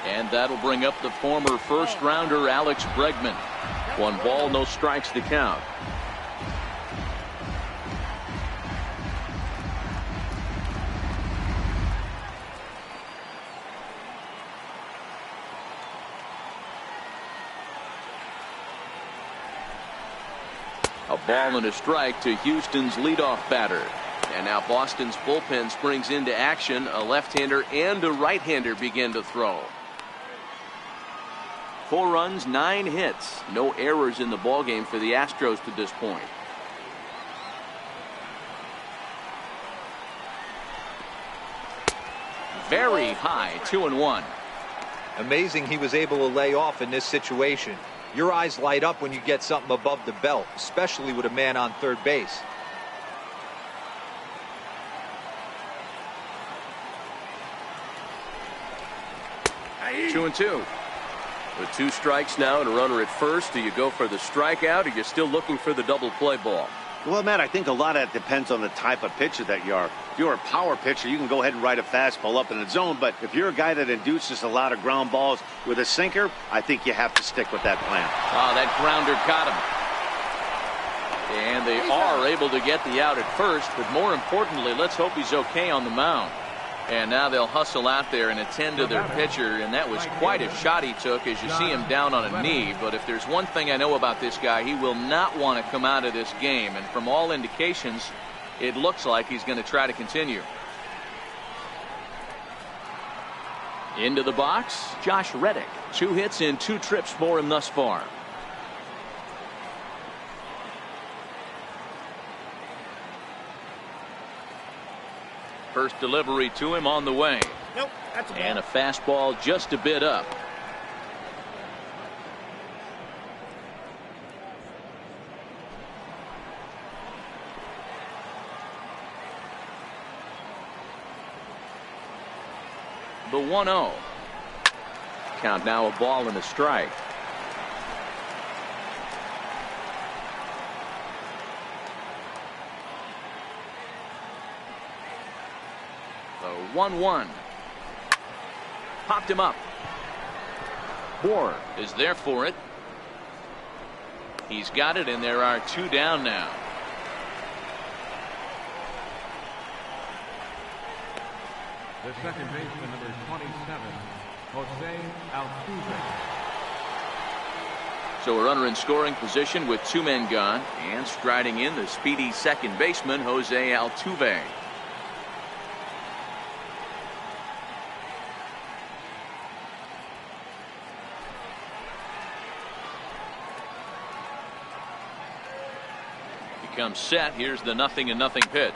A: And that'll bring up the former first-rounder Alex Bregman. 1 ball, no strikes to count. A ball and a strike to Houston's leadoff batter. And now Boston's bullpen springs into action. A left-hander and a right-hander begin to throw. 4 runs, 9 hits. No errors in the ballgame for the Astros to this point. Very high, 2-1.
C: Amazing he was able to lay off in this situation. Your eyes light up when you get something above the belt, especially with a man on third base.
A: Two and two. With 2 strikes now and a runner at first, do you go for the strikeout, or you're still looking for the double play ball?
B: Well, Matt, I think a lot of that depends on the type of pitcher that you are. If you're a power pitcher, you can go ahead and ride a fastball up in the zone. But if you're a guy that induces a lot of ground balls with a sinker, I think you have to stick with that plan.
A: Oh, that grounder got him. And they are able to get the out at first. But more importantly, let's hope he's okay on the mound. And now they'll hustle out there and attend to their pitcher, and that was quite a shot he took as you see him down on a knee. But if there's one thing I know about this guy, he will not want to come out of this game. And from all indications, it looks like he's going to try to continue. Into the box, Josh Reddick. 2 hits and 2 trips for him thus far. First delivery to him on the way.
F: Nope, that's a ball.
A: And a fastball just a bit up. The 1-0. Count now, a ball and a strike. The 1-1. Popped him up. Bohr is there for it. He's got it, and there are 2 down now.
E: The second baseman, number 27, Jose Altuve.
A: So a runner in scoring position with 2 men gone, and striding in the speedy second baseman, Jose Altuve. Comes set. Here's the 0-0 pitch.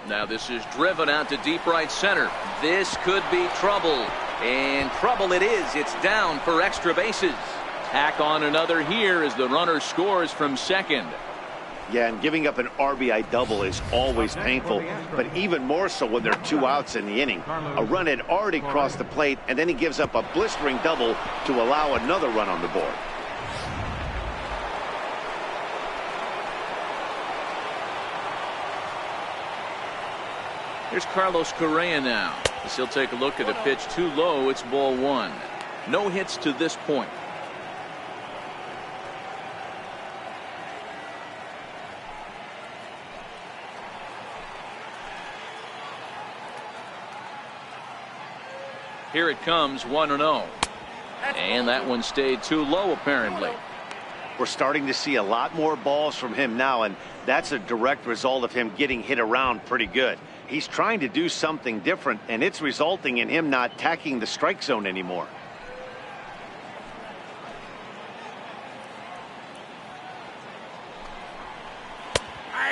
A: Now this is driven out to deep right center. This could be trouble, and trouble it is. It's down for extra bases. Tack on another here as the runner scores from second.
B: Yeah, and giving up an RBI double is always painful, but even more so when there are 2 outs in the inning. A run had already crossed the plate, and then he gives up a blistering double to allow another run on the board.
A: Here's Carlos Correa now. As he'll take a look at a pitch too low. It's ball 1. No hits to this point. Here it comes, 1-0. And that one stayed too low, apparently.
B: We're starting to see a lot more balls from him now, and that's a direct result of him getting hit around pretty good. He's trying to do something different, and it's resulting in him not tacking the strike zone anymore.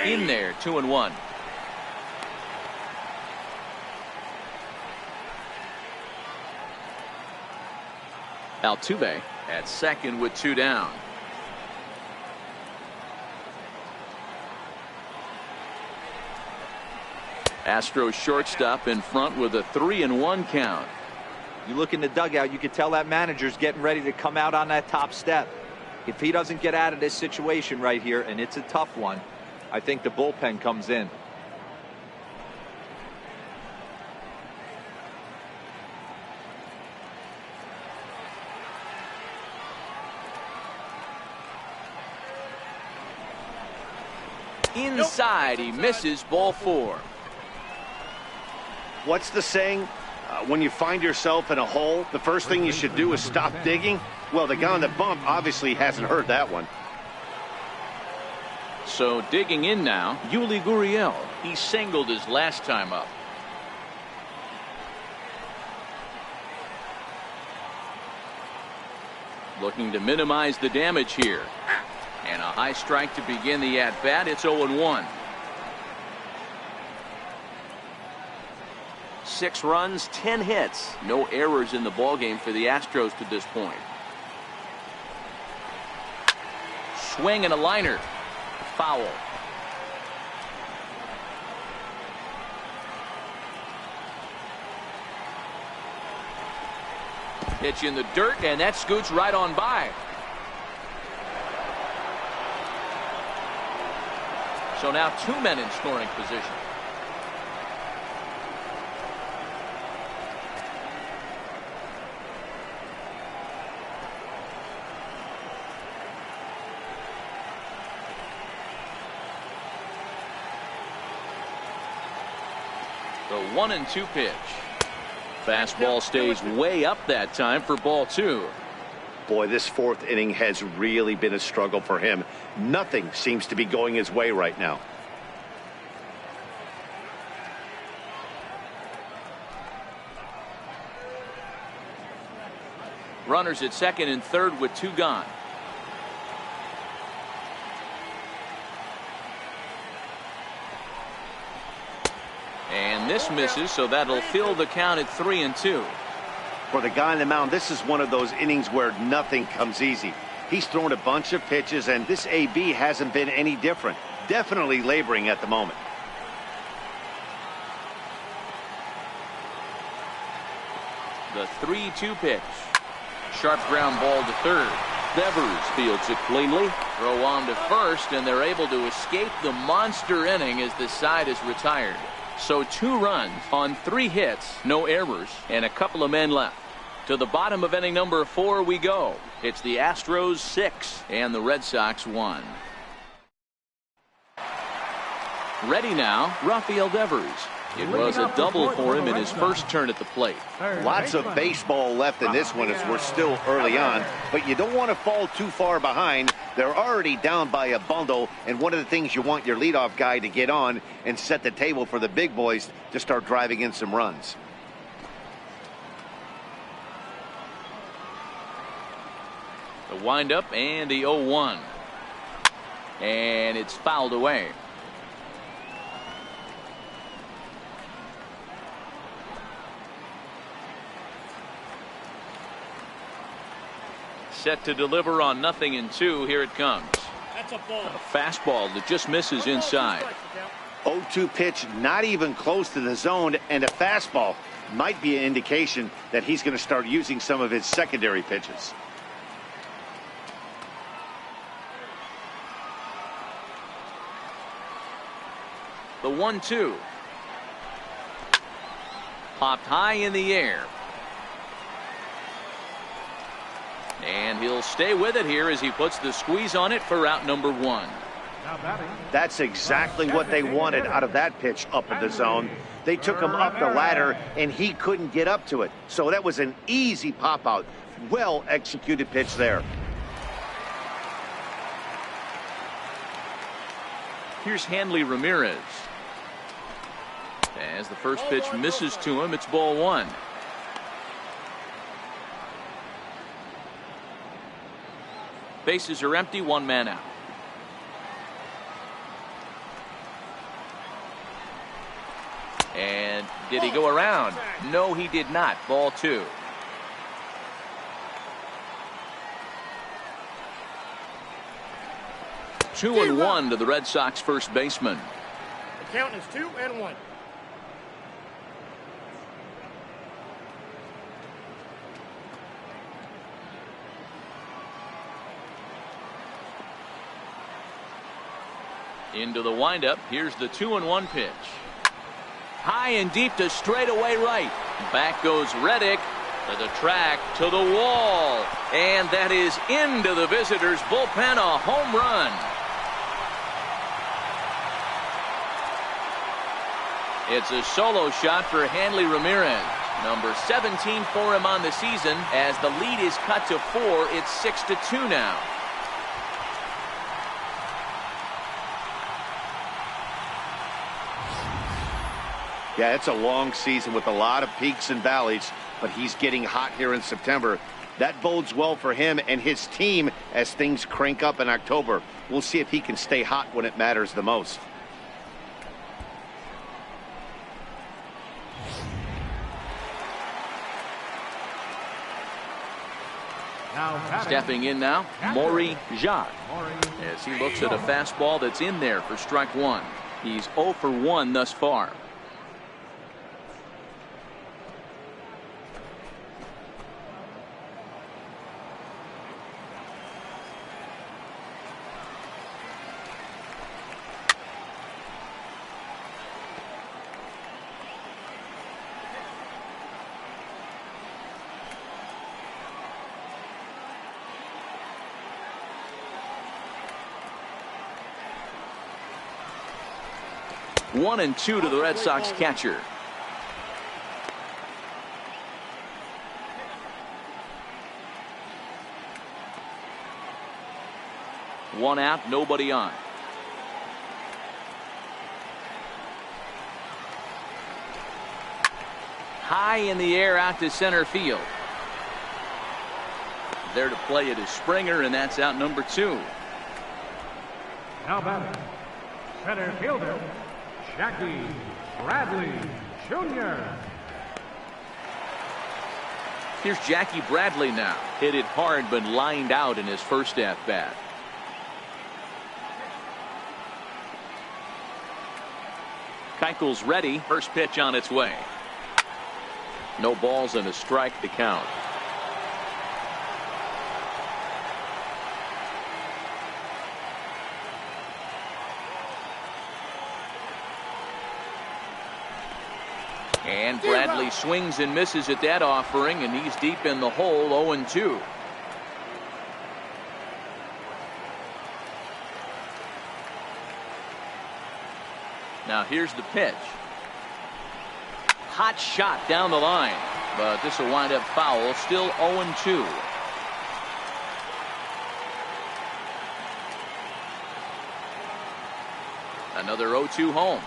A: In there, 2-1. Altuve at second with 2 down. Astros shortstop in front with a 3-1 count.
C: You look in the dugout, you can tell that manager's getting ready to come out on that top step. If he doesn't get out of this situation right here, and it's a tough one, I think the bullpen comes in.
A: Inside, he misses, ball 4.
B: What's the saying? When you find yourself in a hole, the first thing you should do is stop digging. Well, the guy on the bump obviously hasn't heard that one.
A: So digging in now, Yuli Gurriel. He singled his last time up. Looking to minimize the damage here. And a high strike to begin the at-bat. It's 0-1. 6 runs, 10 hits. No errors in the ballgame for the Astros to this point. Swing and a liner. Foul. Pitch in the dirt, and that scoots right on by. So now 2 men in scoring position. The 1-2 pitch. Fastball stays way up that time for ball 2.
B: Boy, this fourth inning has really been a struggle for him. Nothing seems to be going his way right now.
A: Runners at second and third with 2 gone. And this misses, so that'll fill the count at 3-2.
B: For the guy on the mound, this is one of those innings where nothing comes easy. He's thrown a bunch of pitches, and this AB hasn't been any different. Definitely laboring at the moment.
A: The 3-2 pitch. Sharp ground ball to third. Devers fields it cleanly. Throw on to first, and they're able to escape the monster inning as the side is retired. So 2 runs on 3 hits, no errors, and a couple of men left. To the bottom of inning number 4 we go. It's the Astros 6 and the Red Sox 1. Ready now, Rafael Devers. It was a double for him in his first turn at the plate.
B: Lots of baseball left in this one as we're still early on, but you don't want to fall too far behind. They're already down by a bundle, and one of the things you want your leadoff guy to get on and set the table for the big boys to start driving in some runs.
A: The windup and the 0-1. And it's fouled away. Set to deliver on 0-2. Here it comes.
F: That's a ball.
A: A fastball that just misses inside.
B: 0-2 pitch, not even close to the zone, and a fastball might be an indication that he's going to start using some of his secondary pitches.
A: The 1-2. Popped high in the air. And he'll stay with it here as he puts the squeeze on it for out number 1.
B: That's exactly what they wanted out of that pitch up in the zone. They took him up the ladder, and he couldn't get up to it. So that was an easy pop-out. Well-executed pitch there.
A: Here's Hanley Ramirez. As the first pitch misses to him, it's ball 1. Bases are empty, 1 man out. And did he go around? No, he did not. Ball 2. Two and 1 to the Red Sox first baseman.
F: The count is 2-1.
A: Into the windup. Here's the 2-1 pitch. High and deep to straightaway right. Back goes Reddick to the track, to the wall. And that is into the visitors' bullpen, a home run. It's a solo shot for Hanley Ramirez. Number 17 for him on the season. As the lead is cut to 4, it's 6-2 now.
B: Yeah, it's a long season with a lot of peaks and valleys, but he's getting hot here in September. That bodes well for him and his team as things crank up in October. We'll see if he can stay hot when it matters the most.
A: Stepping in now, Maury Jacques, as he looks at a fastball that's in there for strike 1. He's 0 for 1 thus far. One and 2 to the Red Sox catcher. One out, nobody on. High in the air out to center field. There to play it is Springer, and that's out number 2.
E: Now batting, center fielder, Jackie Bradley Jr.
A: Here's Jackie Bradley now. Hit it hard but lined out in his first at-bat. Keuchel's ready. First pitch on its way. No balls and a strike to count. And Bradley swings and misses at that offering, and he's deep in the hole, 0-2. Now here's the pitch. Hot shot down the line, but this will wind up foul. Still 0-2. Another 0-2 home.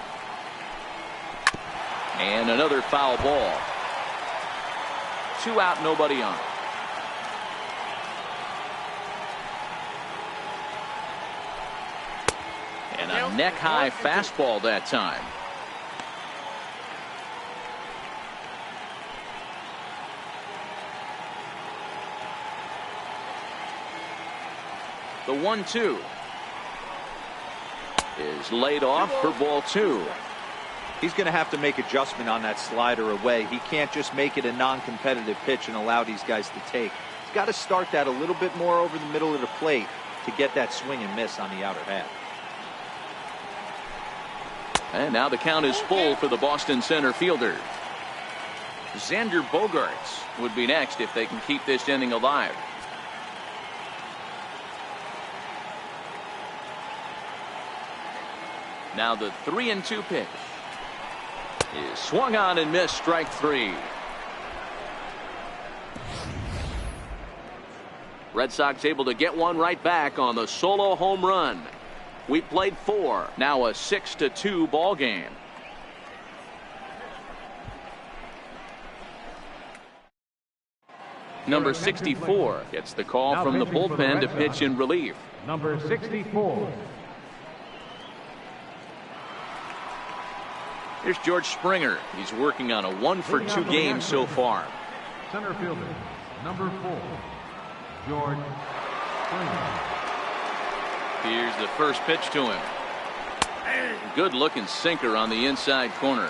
A: And another foul ball. 2 out, nobody on. And a neck-high fastball that time. The 1-2 is laid off for ball 2.
C: He's going to have to make adjustment on that slider away. He can't just make it a non-competitive pitch and allow these guys to take. He's got to start that a little bit more over the middle of the plate to get that swing and miss on the outer half.
A: And now the count is full for the Boston center fielder. Xander Bogaerts would be next if they can keep this inning alive. Now the 3-2 pitch is swung on and missed. Strike 3. Red Sox able to get one right back on the solo home run. We played 4. Now a 6-2 ball game. Number 64 gets the call from the bullpen to pitch in relief.
E: Number 64.
A: Here's George Springer. He's working on a 1-for-2 game so far.
E: Center fielder, number 4, George Springer.
A: Here's the first pitch to him. Good looking sinker on the inside corner.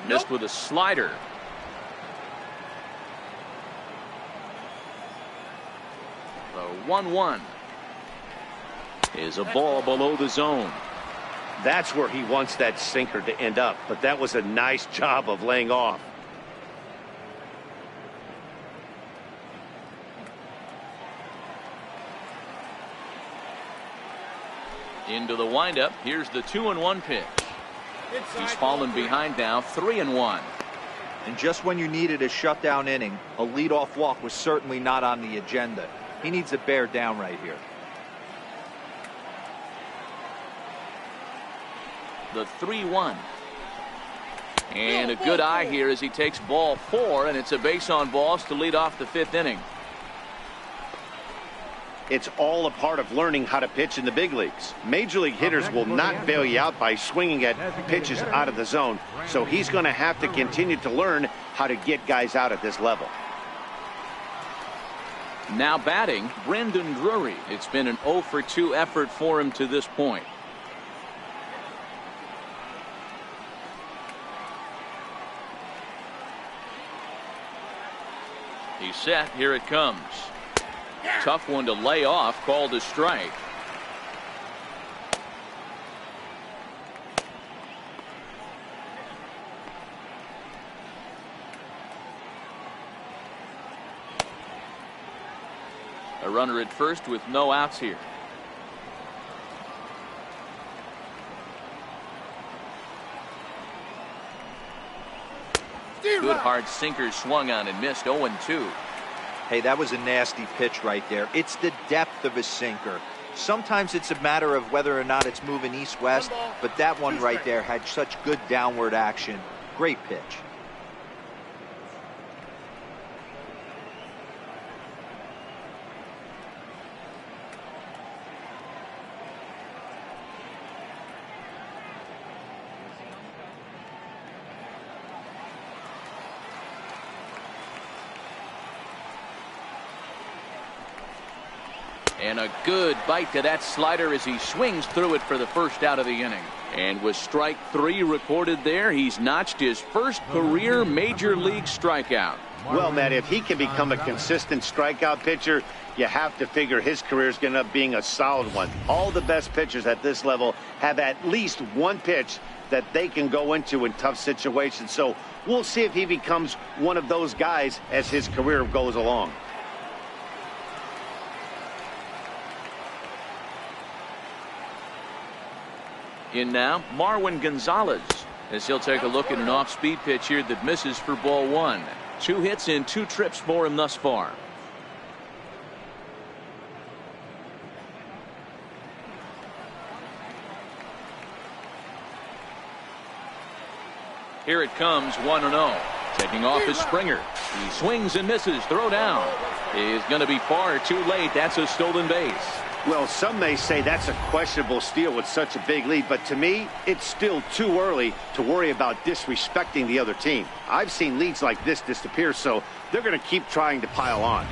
A: Missed with a slider. The 1-1 is a ball below the zone.
B: That's where he wants that sinker to end up, but that was a nice job of laying off.
A: Into the windup. Here's the 2-1 pitch. He's fallen behind now, 3-1.
C: And just when you needed a shutdown inning, a leadoff walk was certainly not on the agenda. He needs to bear down right here.
A: The 3-1. And a good eye here as he takes ball 4, and it's a base on balls to lead off the 5th inning.
B: It's all a part of learning how to pitch in the big leagues. Major league hitters will not bail you out by swinging at pitches out of the zone, so he's going to have to continue to learn how to get guys out at this level.
A: Now batting, Brandon Drury. It's been an 0-for-2 effort for him to this point. He's set. Here it comes. Tough one to lay off, called a strike. A runner at first with no outs here. Good hard sinker swung on and missed. 0-2.
C: Hey, that was a nasty pitch right there. It's the depth of a sinker. Sometimes it's a matter of whether or not it's moving east-west, but that one right there had such good downward action. Great pitch.
A: And a good bite to that slider as he swings through it for the first out of the inning. And with strike 3 recorded there, he's notched his first career major league strikeout.
B: Well, Matt, if he can become a consistent strikeout pitcher, you have to figure his career is going to end up being a solid one. All the best pitchers at this level have at least one pitch that they can go into in tough situations. So we'll see if he becomes one of those guys as his career goes along.
A: In now, Marwin Gonzalez, as he'll take a look at an off-speed pitch here that misses for ball 1. 2 hits and 2 trips for him thus far. Here it comes, 1-0. Taking off is Springer. He swings and misses. Throw down is going to be far too late. That's a stolen base.
B: Well, some may say that's a questionable steal with such a big lead, but to me, it's still too early to worry about disrespecting the other team. I've seen leads like this disappear, so they're going to keep trying to pile on.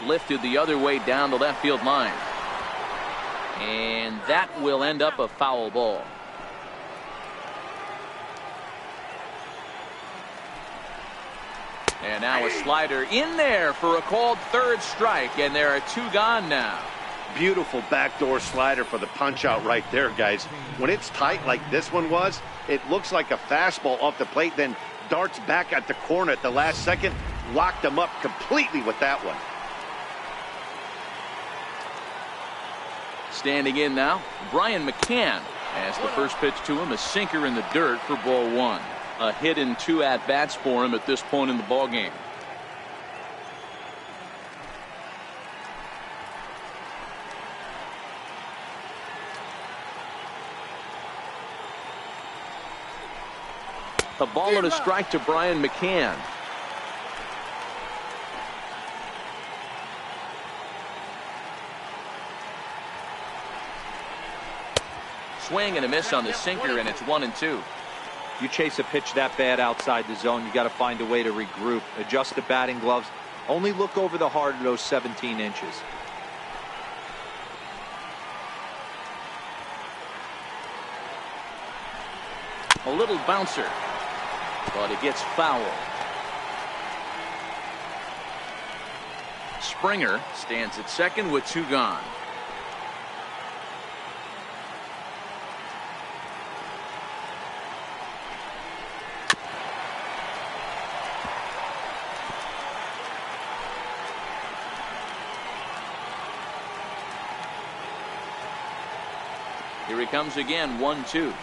A: Lifted the other way down the left field line. And that will end up a foul ball. And now a slider in there for a called third strike, and there are 2 gone now.
B: Beautiful backdoor slider for the punch out right there, guys. When it's tight like this one was, it looks like a fastball off the plate, then darts back at the corner at the last second. Locked him up completely with that one.
A: Standing in now, Brian McCann, as the first pitch to him, a sinker in the dirt for ball 1. A hit in 2 at-bats for him at this point in the ballgame. A ball and a strike to Brian McCann. Swing and a miss on the sinker, and it's 1-2.
C: You chase a pitch that bad outside the zone, you got to find a way to regroup, adjust the batting gloves, only look over the heart of those 17 inches.
A: A little bouncer, but it gets foul. Springer stands at second with 2 gone. Here he comes again, 1-2.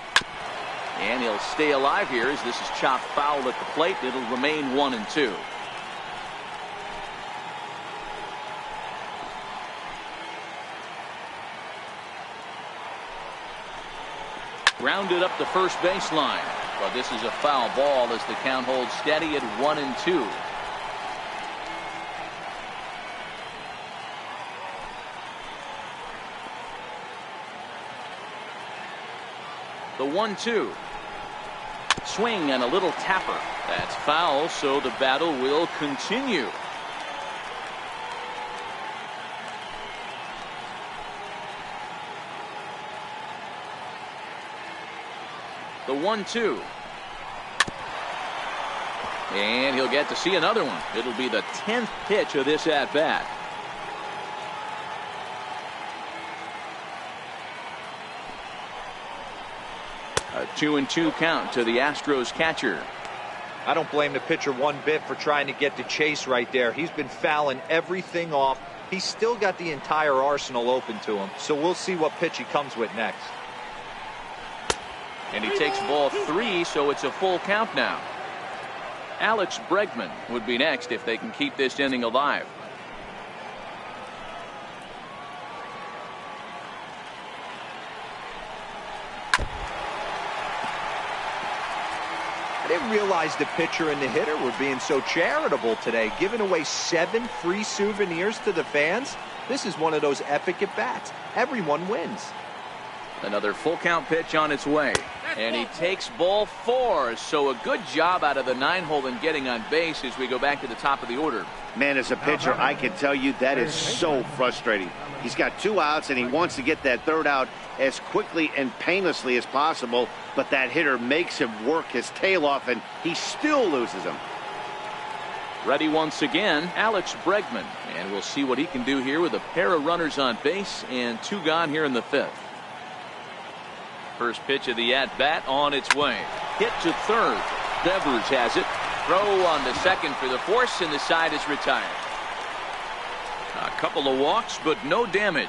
A: And he'll stay alive here as this is chopped foul at the plate. It'll remain 1-2. Grounded up the first baseline. But this is a foul ball as the count holds steady at 1-2. The 1-2. Swing and a little tapper. That's foul, so the battle will continue. The 1-2. And he'll get to see another one. It'll be the 10th pitch of this at-bat. A 2-2 count to the Astros catcher.
C: I don't blame the pitcher one bit for trying to get the chase right there. He's been fouling everything off He's still got the entire arsenal open to him, so we'll see what pitch he comes with next.
A: And he takes ball 3, so it's a full count now. Alex Bregman would be next if they can keep this inning alive.
C: I didn't realize the pitcher and the hitter were being so charitable today, giving away 7 free souvenirs to the fans. This is one of those epic at-bats. Everyone wins.
A: Another full count pitch on its way. And he takes ball 4. So a good job out of the 9-hole in getting on base as we go back to the top of the order.
B: Man, as a pitcher, I can tell you that is so frustrating. He's got 2 outs, and he wants to get that 3rd out as quickly and painlessly as possible, but that hitter makes him work his tail off, and he still loses him.
A: Ready once again, Alex Bregman. And we'll see what he can do here with a pair of runners on base and 2 gone here in the 5th. First pitch of the at-bat on its way. Hit to 3rd. Devers has it. Throw on the 2nd for the force, and the side is retired. A couple of walks, but no damage.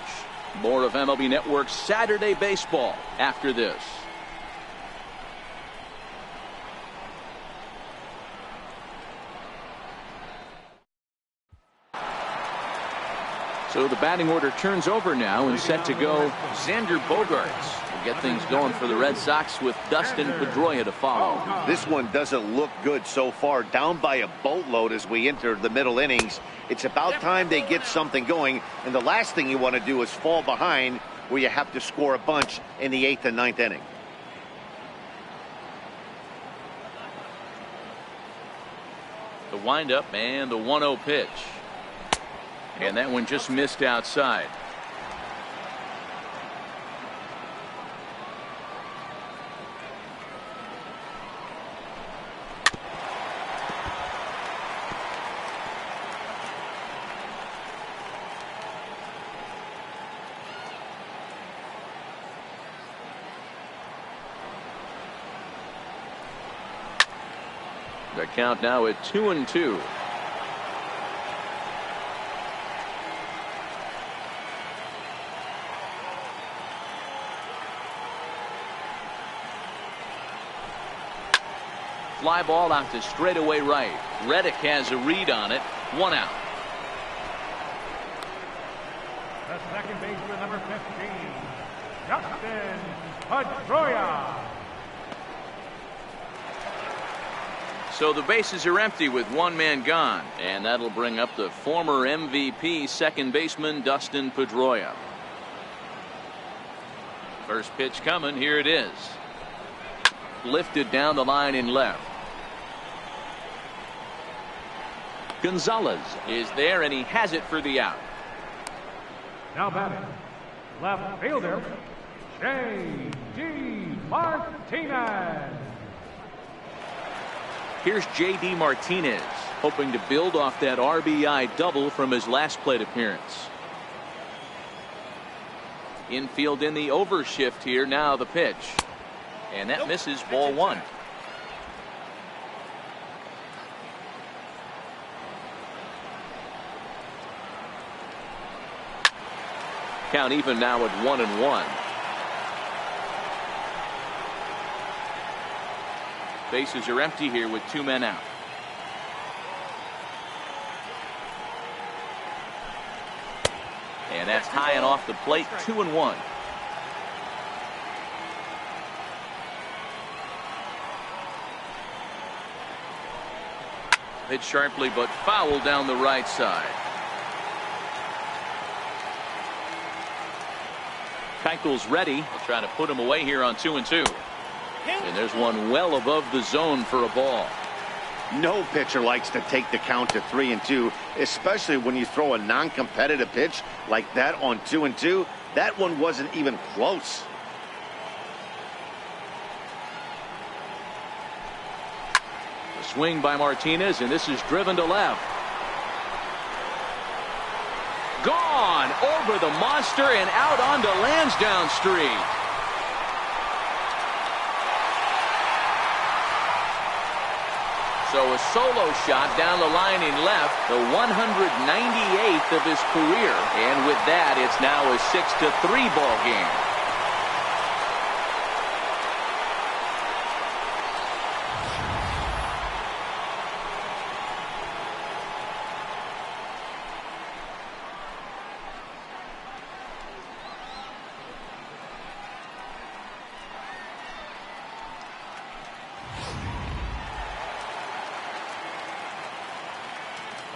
A: More of MLB Network's Saturday Baseball after this. So the batting order turns over now, and set to go Xander Bogaerts. We'll get things going for the Red Sox with Dustin Pedroia to follow.
B: This one doesn't look good so far. Down by a boatload as we enter the middle innings. It's about time they get something going, and the last thing you want to do is fall behind where you have to score a bunch in the 8th and 9th inning.
A: The windup and the 1-0 pitch. And that one just missed outside. The count now at 2-2. Fly ball out to straightaway right. Reddick has a read on it. 1 out.
E: The second baseman, number 15, Dustin Pedroia.
A: So the bases are empty with 1 man gone, and that'll bring up the former MVP second baseman Dustin Pedroia. First pitch coming. Here it is. Lifted down the line in left. Gonzalez is there, and he has it for the out.
E: Now batting, left fielder, J.D. Martinez.
A: Here's J.D. Martinez, hoping to build off that RBI double from his last plate appearance. Infield in the overshift here. Now the pitch. And that misses, ball 1. Count even now at 1-1. Bases are empty here with 2 men out. And that's high and off the plate. 2-1. Hit sharply but foul down the right side. Keuchel's ready. We'll try to put him away here on 2-2. And there's one well above the zone for a ball.
B: No pitcher likes to take the count to 3-2, especially when you throw a non-competitive pitch like that on 2-2. That one wasn't even close.
A: A swing by Martinez, and this is driven to left. Gone over the monster and out onto Lansdowne Street. So a solo shot down the line in left, the 198th of his career. And with that, it's now a 6-3 ball game.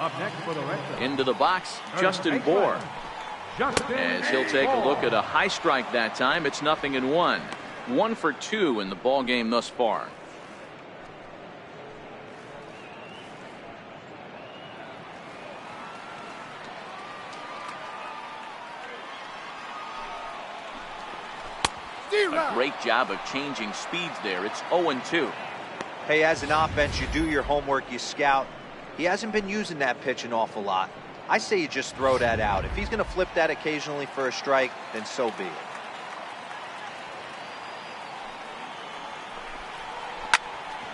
E: Up next for the Red Sox.
A: Into the box, Justin Bour. As he'll take a look at a high strike that time. It's 0-1. 1 for 2 in the ball game thus far. A great job of changing speeds there. It's 0-2.
C: Hey, as an offense, you do your homework, you scout. He hasn't been using that pitch an awful lot. I say you just throw that out. If he's going to flip that occasionally for a strike, then so be it.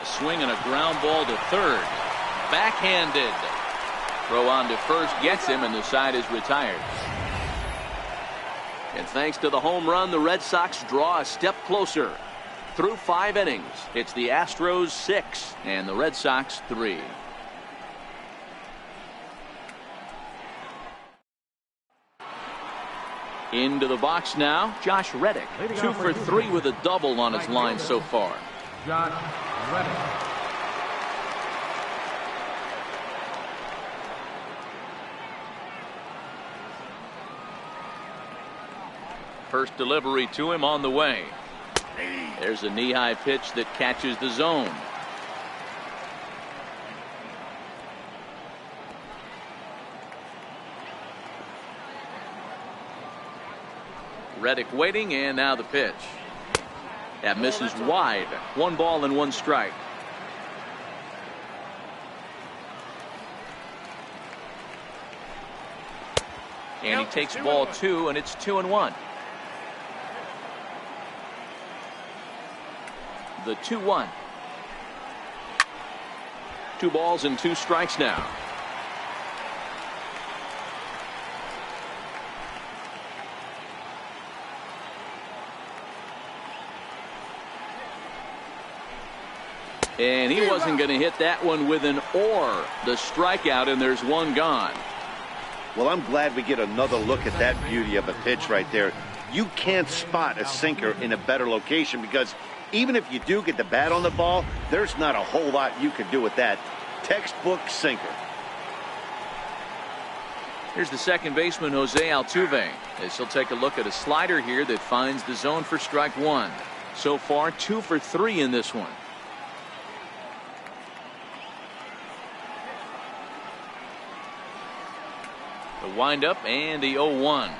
A: A swing and a ground ball to third. Backhanded. Throw on to first gets him, and the side is retired. And thanks to the home run, the Red Sox draw a step closer. Through 5 innings, it's the Astros 6 and the Red Sox 3. Into the box now, Josh Reddick. 2 for 3 with a double on his line so far.
E: Josh Reddick.
A: First delivery to him on the way. There's a knee-high pitch that catches the zone. Reddick waiting, and now the pitch. That misses wide. 1 ball and 1 strike. And he takes ball 2, and it's 2-1. The 2-1. 2 balls and 2 strikes now. And he wasn't going to hit that one with an or. The strikeout, and there's 1 gone.
B: Well, I'm glad we get another look at that beauty of a pitch right there. You can't spot a sinker in a better location because even if you do get the bat on the ball, there's not a whole lot you can do with that. Textbook sinker.
A: Here's the second baseman, Jose Altuve, as he'll take a look at a slider here that finds the zone for strike 1. So far, 2 for 3 in this one. The windup and the 0-1.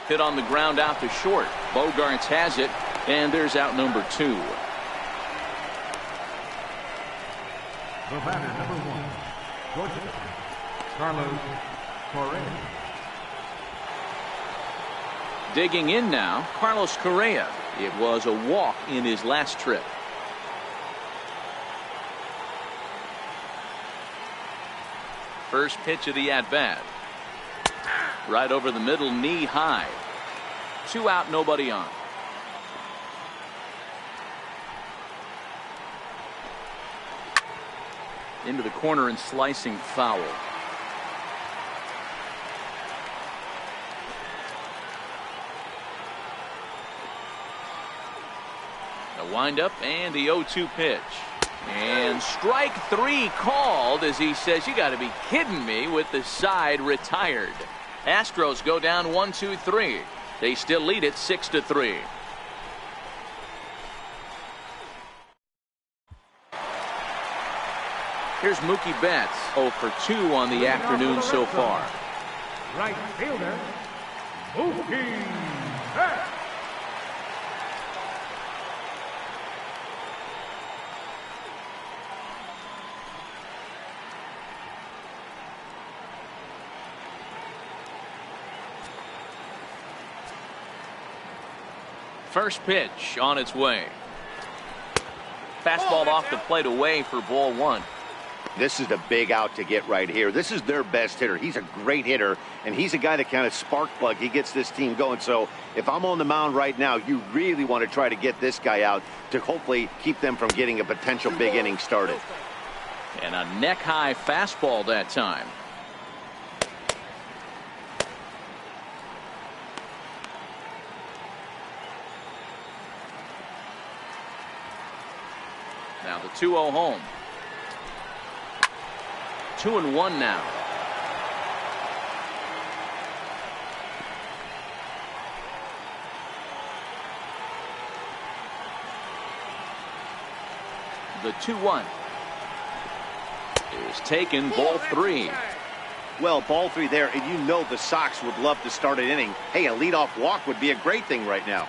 A: Hit on the ground out to short. Bogarts has it, and there's out number 2.
E: The batter, number 1, Georgia, Carlos Correa.
A: Digging in now, Carlos Correa. It was a walk in his last trip. First pitch of the at-bat. Right over the middle, knee high. 2 out, nobody on. Into the corner and slicing foul. The windup and the 0-2 pitch. And strike 3 called as he says, you got to be kidding me, with the side retired. Astros go down 1-2-3. They still lead it 6-3. Here's Mookie Betts, 0 for 2 on the afternoon so far.
E: Right fielder, Mookie Betts. First pitch on its way.
A: fastball off the plate away for ball one.
B: This is the big out to get right here. This is their best hitter. He's a great hitter, and he's a guy that kind of spark plug. He gets this team going. So if I'm on the mound right now, you really want to try to get this guy out to hopefully keep them from getting a potential big inning started.
A: And a neck-high fastball that time. Now the 2-0 home. 2-1 now. The 2-1 is taken, ball three.
B: Well, ball three there, and you know the Sox would love to start an inning. Hey, a leadoff walk would be a great thing right now.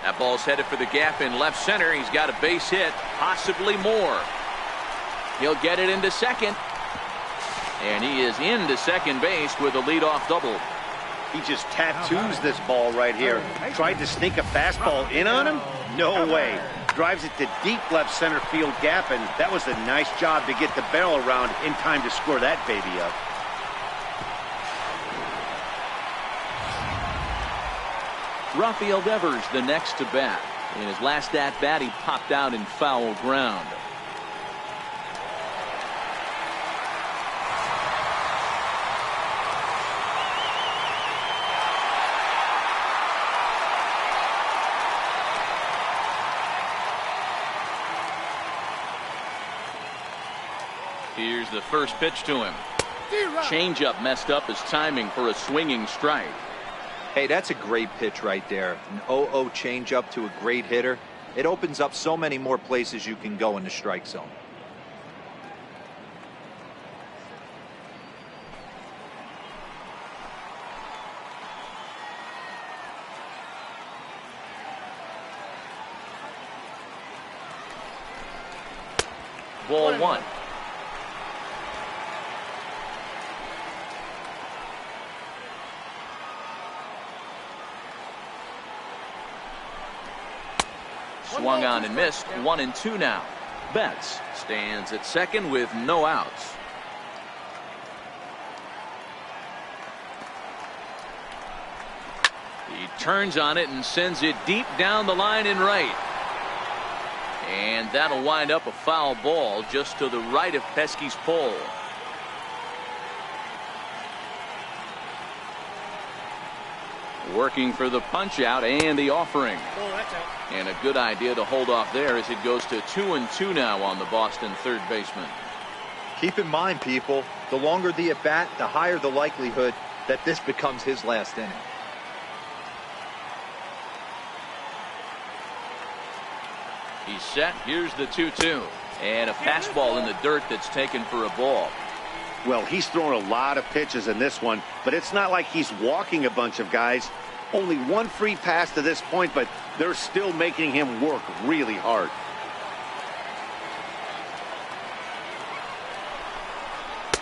A: That ball's headed for the gap in left center. He's got a base hit, possibly more. He'll get it into second. And he is into second base with a leadoff double.
B: He just tattoos this ball right here. Tried to sneak a fastball in on him? No way. Drives it to deep left center field gap, and that was a nice job to get the barrel around in time to score that baby up.
A: Rafael Devers the next to bat. In his last at bat, he popped out in foul ground. Here's the first pitch to him. Changeup messed up his timing for a swinging strike.
C: Hey, that's a great pitch right there. An 0-0 changeup to a great hitter. It opens up so many more places you can go in the strike zone.
A: Ball one. Swung on and missed. 1-2 now. Betts stands at second with no outs. He turns on it and sends it deep down the line in right. And that'll wind up a foul ball just to the right of Pesky's pole. Working for the punch out and the offering. And a good idea to hold off there as it goes to 2-2 now on the Boston third baseman.
C: Keep in mind, people, the longer the at bat, the higher the likelihood that this becomes his last inning.
A: He's set. Here's the 2-2. And a fastball in the dirt that's taken for a ball.
B: Well, he's thrown a lot of pitches in this one, but it's not like he's walking a bunch of guys. Only one free pass to this point, but they're still making him work really hard.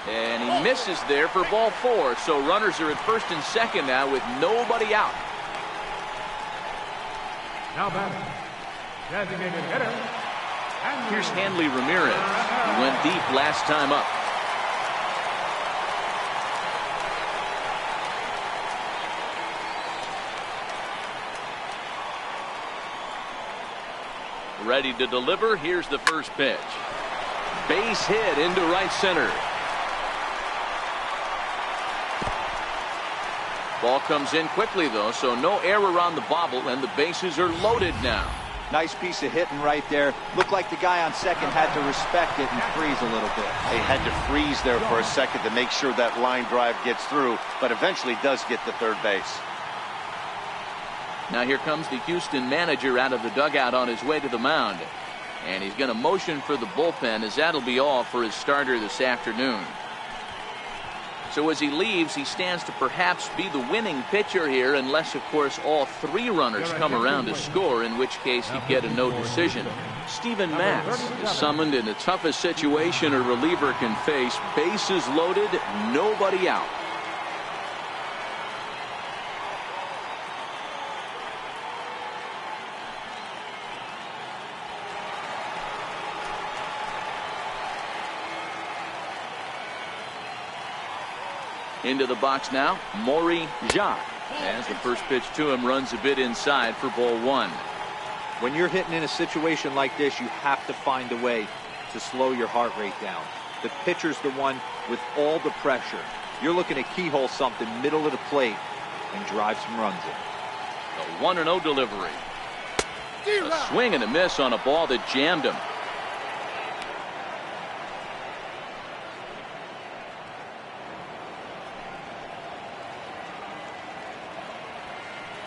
A: And he misses there for ball four. So runners are at first and second now with nobody out.
E: Now batting, designated hitter.
A: Here's Hanley Ramirez. He went deep last time up. Ready to deliver. Here's the first pitch. Base hit into right center. Ball comes in quickly though, so no error on the bobble, and the bases are loaded now.
C: Nice piece of hitting right there. Looked like the guy on second had to respect it and freeze a little bit.
B: They had to freeze there for a second to make sure that line drive gets through, but eventually does get to third base.
A: Now here comes the Houston manager out of the dugout on his way to the mound. And he's going to motion for the bullpen, as that'll be all for his starter this afternoon. So as he leaves, he stands to perhaps be the winning pitcher here, unless, of course, all three runners come around to score, in which case he'd get a no decision. Steven Matz is summoned in the toughest situation a reliever can face. Bases loaded, nobody out. Into the box now, Maury Jacques. As the first pitch to him runs a bit inside for ball one.
C: When you're hitting in a situation like this, you have to find a way to slow your heart rate down. The pitcher's the one with all the pressure. You're looking to keyhole something middle of the plate and drive some runs in.
A: The 1-0 delivery. A swing and a miss on a ball that jammed him.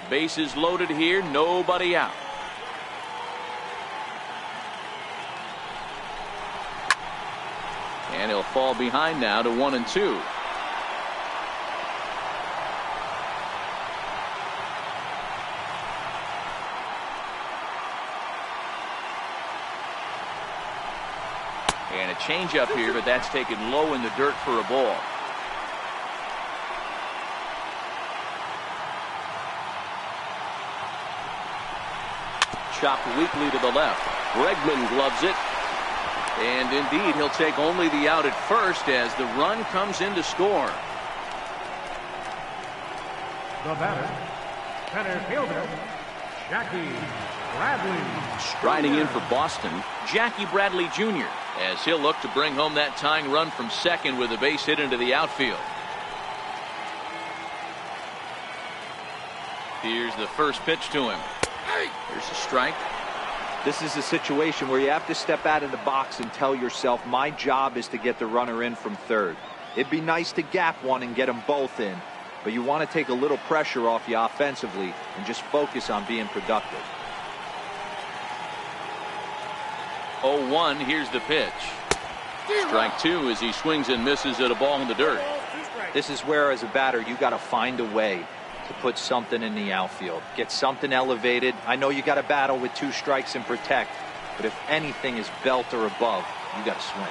A: Bases loaded here, nobody out. And he'll fall behind now to 1-2. And a changeup here, but that's taken low in the dirt for a ball. Chopped weakly to the left. Bregman gloves it. And indeed, he'll take only the out at first as the run comes in to score.
E: The batter, center fielder, Jackie Bradley.
A: Striding in for Boston, Jackie Bradley Jr. as he'll look to bring home that tying run from second with a base hit into the outfield. Here's the first pitch to him. Here's a strike.
C: This is a situation where you have to step out of the box and tell yourself, my job is to get the runner in from third. It'd be nice to gap one and get them both in, but you want to take a little pressure off you offensively and just focus on being productive.
A: 0-1, here's the pitch. Strike two as he swings and misses at a ball in the dirt.
C: This is where, as a batter, you got to find a way to put something in the outfield. Get something elevated. I know you got to battle with 2 strikes and protect, but if anything is belt or above, you got to swing.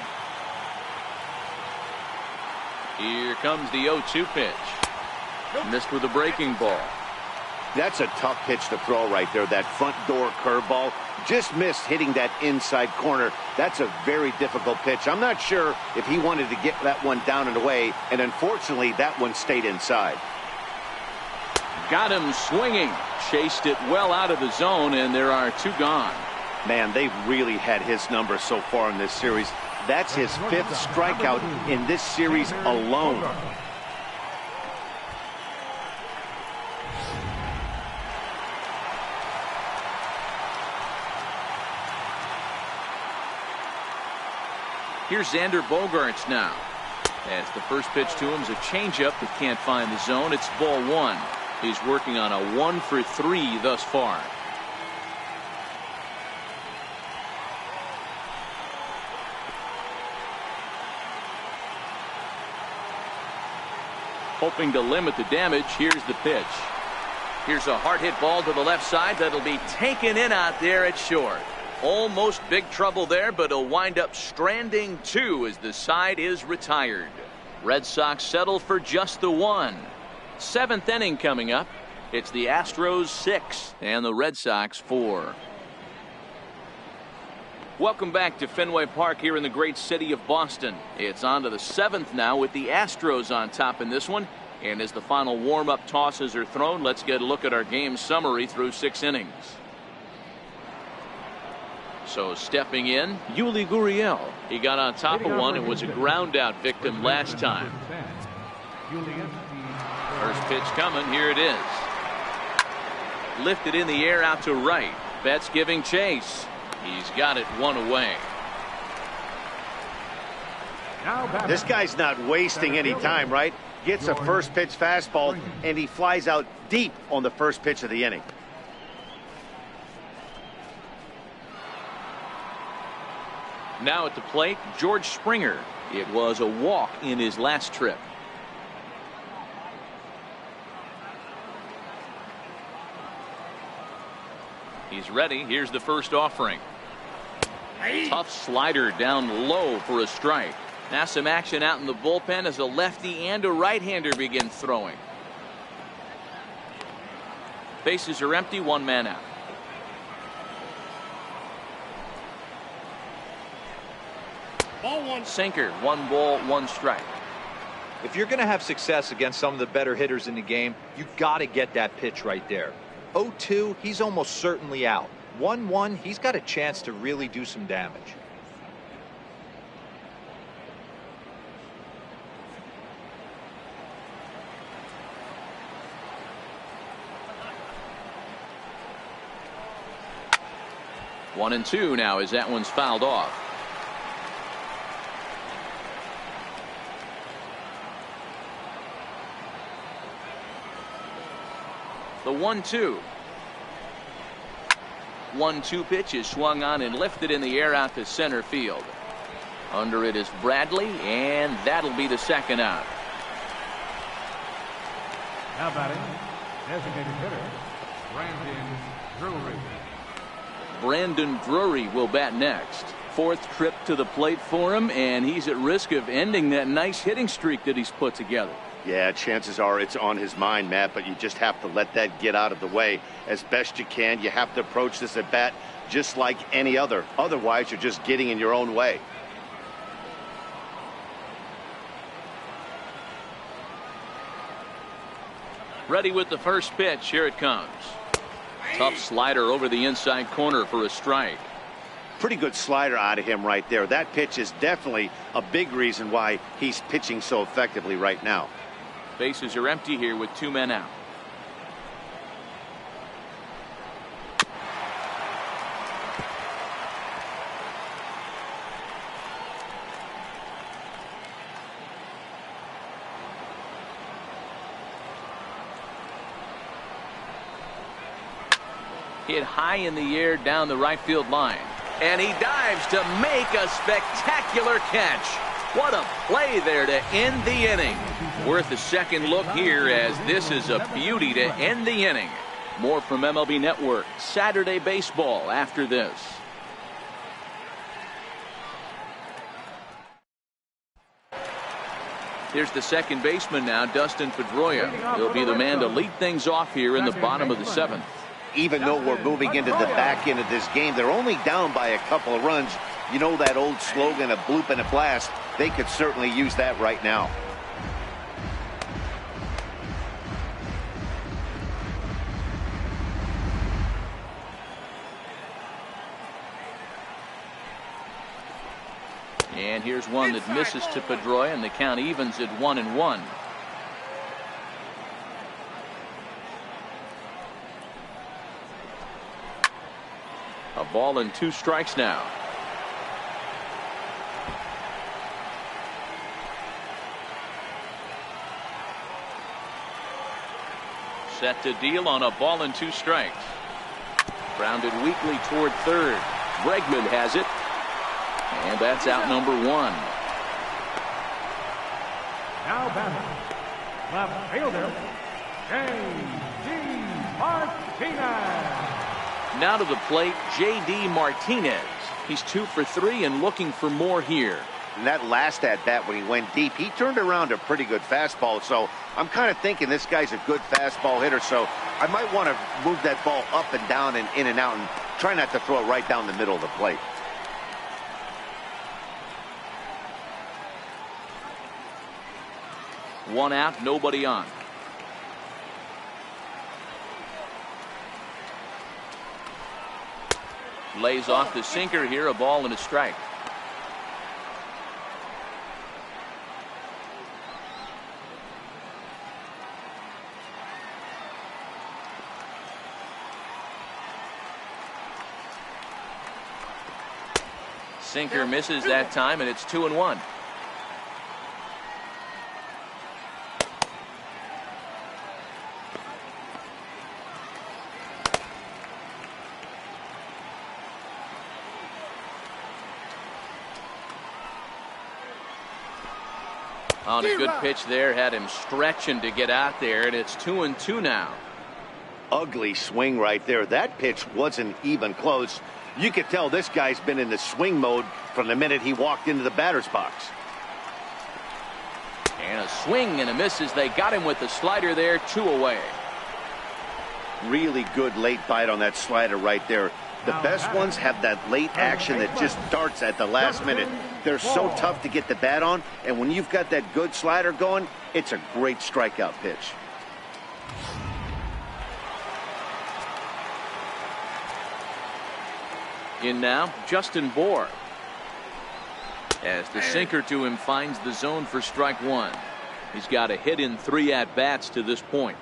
A: Here comes the 0-2 pitch. Missed with a breaking ball.
B: That's a tough pitch to throw right there. That front door curveball just missed hitting that inside corner. That's a very difficult pitch. I'm not sure if he wanted to get that one down and away, and unfortunately that one stayed inside.
A: Got him swinging. Chased it well out of the zone, and there are 2 gone.
B: Man, they've really had his number so far in this series. That's his 5th strikeout in this series alone.
A: Here's Xander Bogaerts now. As the first pitch to him is a changeup that can't find the zone. It's ball 1. He's working on a 1 for 3 thus far. Hoping to limit the damage. Here's the pitch. Here's a hard hit ball to the left side that'll be taken in out there at short. Almost big trouble there, but he'll wind up stranding 2 as the side is retired. Red Sox settle for just the 1. 7th inning coming up. It's the Astros 6 and the Red Sox 4. Welcome back to Fenway Park here in the great city of Boston. It's on to the 7th now with the Astros on top in this one. And as the final warm-up tosses are thrown, let's get a look at our game summary through 6 innings. So stepping in, Yuli Gurriel. He got on top of one and was a ground out victim last time. First pitch coming. Here it is. Lifted in the air out to right. Betts giving chase. He's got it 1 away.
B: This guy's not wasting any time, right? Gets a first pitch fastball and he flies out deep on the first pitch of the inning.
A: Now at the plate, George Springer. It was a walk in his last trip. He's ready. Here's the first offering. Tough slider down low for a strike. Now some action out in the bullpen as a lefty and a right-hander begin throwing. Bases are empty, one man out.
F: Ball one.
A: Sinker, 1 ball, 1 strike.
C: If you're going to have success against some of the better hitters in the game, you've got to get that pitch right there. 0-2, he's almost certainly out. 1-1, he's got a chance to really do some damage.
A: One and two now as that one's fouled off. The 1-2. 1-2 pitch is swung on and lifted in the air out to center field. Under it is Bradley, and that'll be the second out.
E: Now batting, designated hitter, Brandon Drury.
A: Brandon Drury will bat next. 4th trip to the plate for him, and he's at risk of ending that nice hitting streak that he's put together.
B: Yeah, chances are it's on his mind, Matt, but you just have to let that get out of the way as best you can. You have to approach this at bat just like any other. Otherwise, you're just getting in your own way.
A: Ready with the first pitch. Here it comes. Tough slider over the inside corner for a strike.
B: Pretty good slider out of him right there. That pitch is definitely a big reason why he's pitching so effectively right now.
A: Bases are empty here with 2 men out. Hit high in the air down the right field line. And he dives to make a spectacular catch. What a play there to end the inning. Worth a second look here as this is a beauty to end the inning. More from MLB Network Saturday Baseball after this. Here's the second baseman now, Dustin Pedroia. He'll be the man to lead things off here in the bottom of the 7th.
B: Even though we're moving into the back end of this game, they're only down by a couple of runs. You know that old slogan, a bloop and a blast. They could certainly use that right now.
A: And here's one that misses to Pedroia, and the count evens at 1-1. A ball and 2 strikes now. Set to deal on a ball and 2 strikes. Grounded weakly toward third. Bregman has it. And that's out number 1.
E: Now batting, left fielder, J.D. Martinez.
A: Now to the plate, J.D. Martinez. He's 2 for 3 and looking for more here.
B: And that last at bat when he went deep, he turned around a pretty good fastball. So I'm kind of thinking this guy's a good fastball hitter. So I might want to move that ball up and down and in and out and try not to throw it right down the middle of the plate.
A: One out, nobody on. Lays off the sinker here, a ball and a strike. Sinker misses that time, and it's 2-1. On a good pitch there, had him stretching to get out there, and it's 2-2 now.
B: Ugly swing right there. That pitch wasn't even close. You could tell this guy's been in the swing mode from the minute he walked into the batter's box.
A: And a swing and a miss as they got him with the slider there, 2 away.
B: Really good late bite on that slider right there. The best ones have that late action that just darts at the last minute. They're so tough to get the bat on, and when you've got that good slider going, it's a great strikeout pitch.
A: In now, Justin Bohr. As the sinker to him finds the zone for strike 1. He's got a hit in 3 at-bats to this point.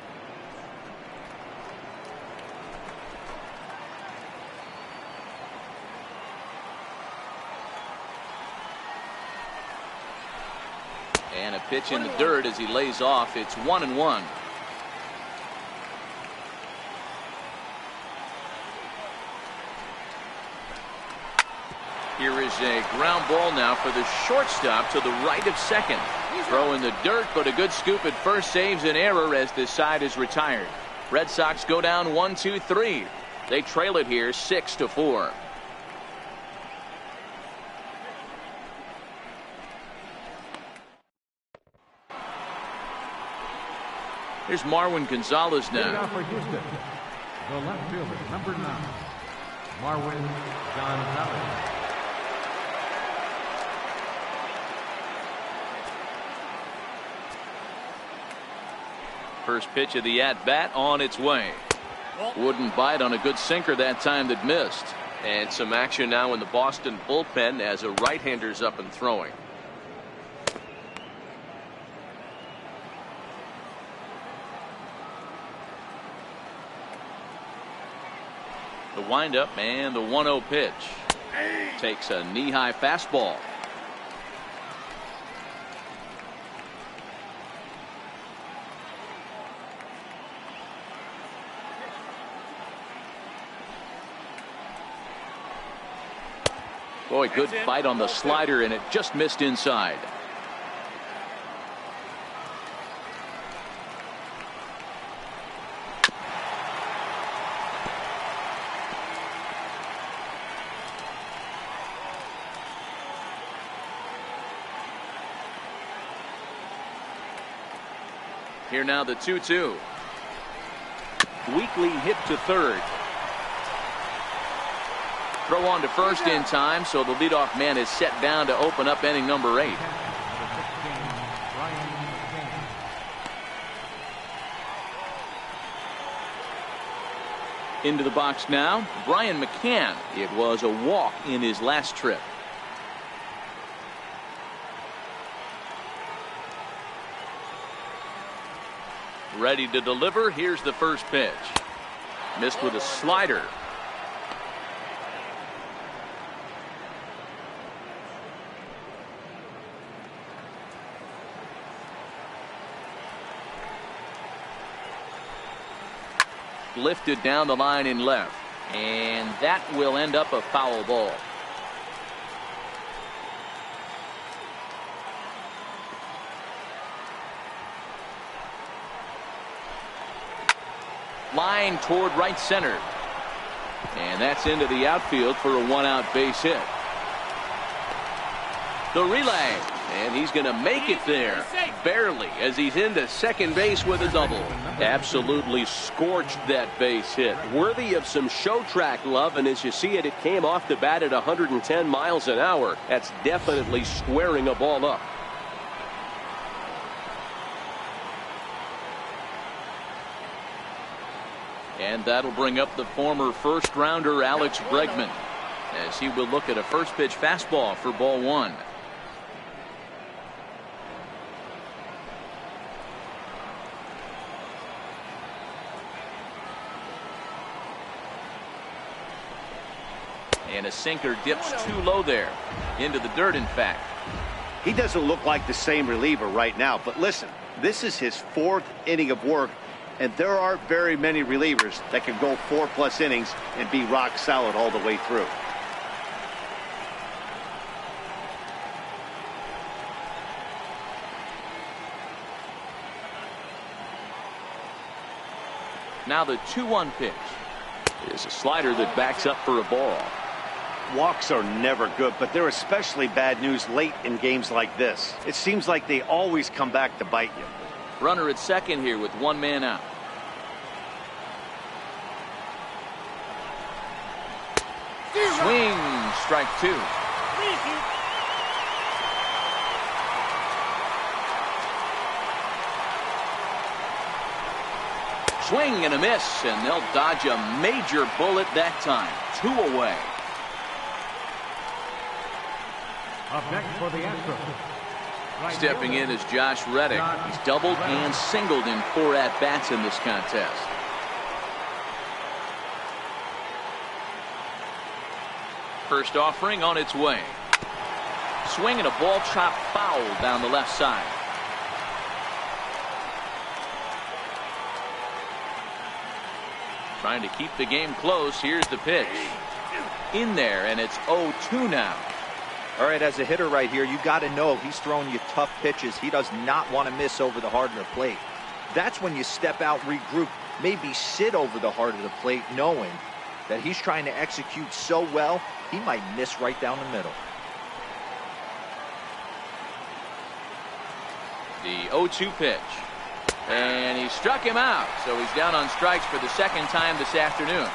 A: And a pitch in the dirt as he lays off. It's 1-1. Here is a ground ball now for the shortstop to the right of second. Throw in the dirt, but a good scoop at first saves an error as this side is retired. Red Sox go down 1-2-3. They trail it here 6-4. Here's Marwin Gonzalez now.
E: For Houston, the left fielder, number 9, Marwin Gonzalez.
A: First pitch of the at-bat on its way. Wouldn't bite on a good sinker that time that missed. And some action now in the Boston bullpen as a right-hander's up and throwing. The windup and the 1-0 pitch. Takes a knee-high fastball. Boy, good bite on the slider, and it just missed inside. Here now the 2-2. Weekly hit to third. Throw on to first in time, so the leadoff man is set down to open up inning number 8. Into the box now, Brian McCann. It was a walk in his last trip. Ready to deliver. Here's the first pitch. Missed with a slider. Lifted down the line in left, and that will end up a foul ball. Line toward right center, and that's into the outfield for a 1-out base hit. The relay, and he's going to make it there, barely, as he's into second base with a double. Absolutely scorched that base hit.
G: Worthy of some show track love, and as you see it, it came off the bat at 110 miles an hour. That's definitely squaring a ball up.
A: And that'll bring up the former first rounder Alex Bregman, as he will look at a first pitch fastball for ball 1. And a sinker dips too low there. Into the dirt, in fact.
B: He doesn't look like the same reliever right now, but listen, this is his 4th inning of work, and there aren't very many relievers that can go 4+ innings and be rock solid all the way through.
A: Now the 2-1 pitch is a slider that backs up for a ball.
B: Walks are never good, but they're especially bad news late in games like this. It seems like they always come back to bite you.
A: Runner at second here with one man out. Swing, strike two. Swing and a miss, and they'll dodge a major bullet that time. 2 away.
E: Up next for the Astros.
A: Stepping in is Josh Reddick. He's doubled and singled in 4 at-bats in this contest. First offering on its way. Swing and a ball chopped foul down the left side. Trying to keep the game close. Here's the pitch. In there, and it's 0-2 now.
C: All right, as a hitter right here, you got to know he's throwing you tough pitches. He does not want to miss over the heart of the plate. That's when you step out, regroup, maybe sit over the heart of the plate, knowing that he's trying to execute so well, he might miss right down the middle.
A: The 0-2 pitch. And he struck him out, so he's down on strikes for the second time this afternoon.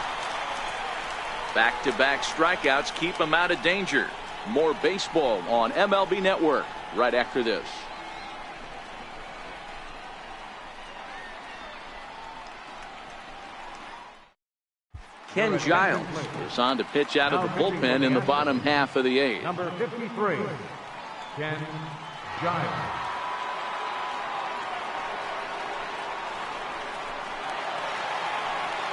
A: Back-to-back strikeouts keep him out of danger. More baseball on MLB Network right after this. Ken Giles is on to pitch out of the bullpen in the bottom half of the 8th.
E: Number 53, Ken Giles.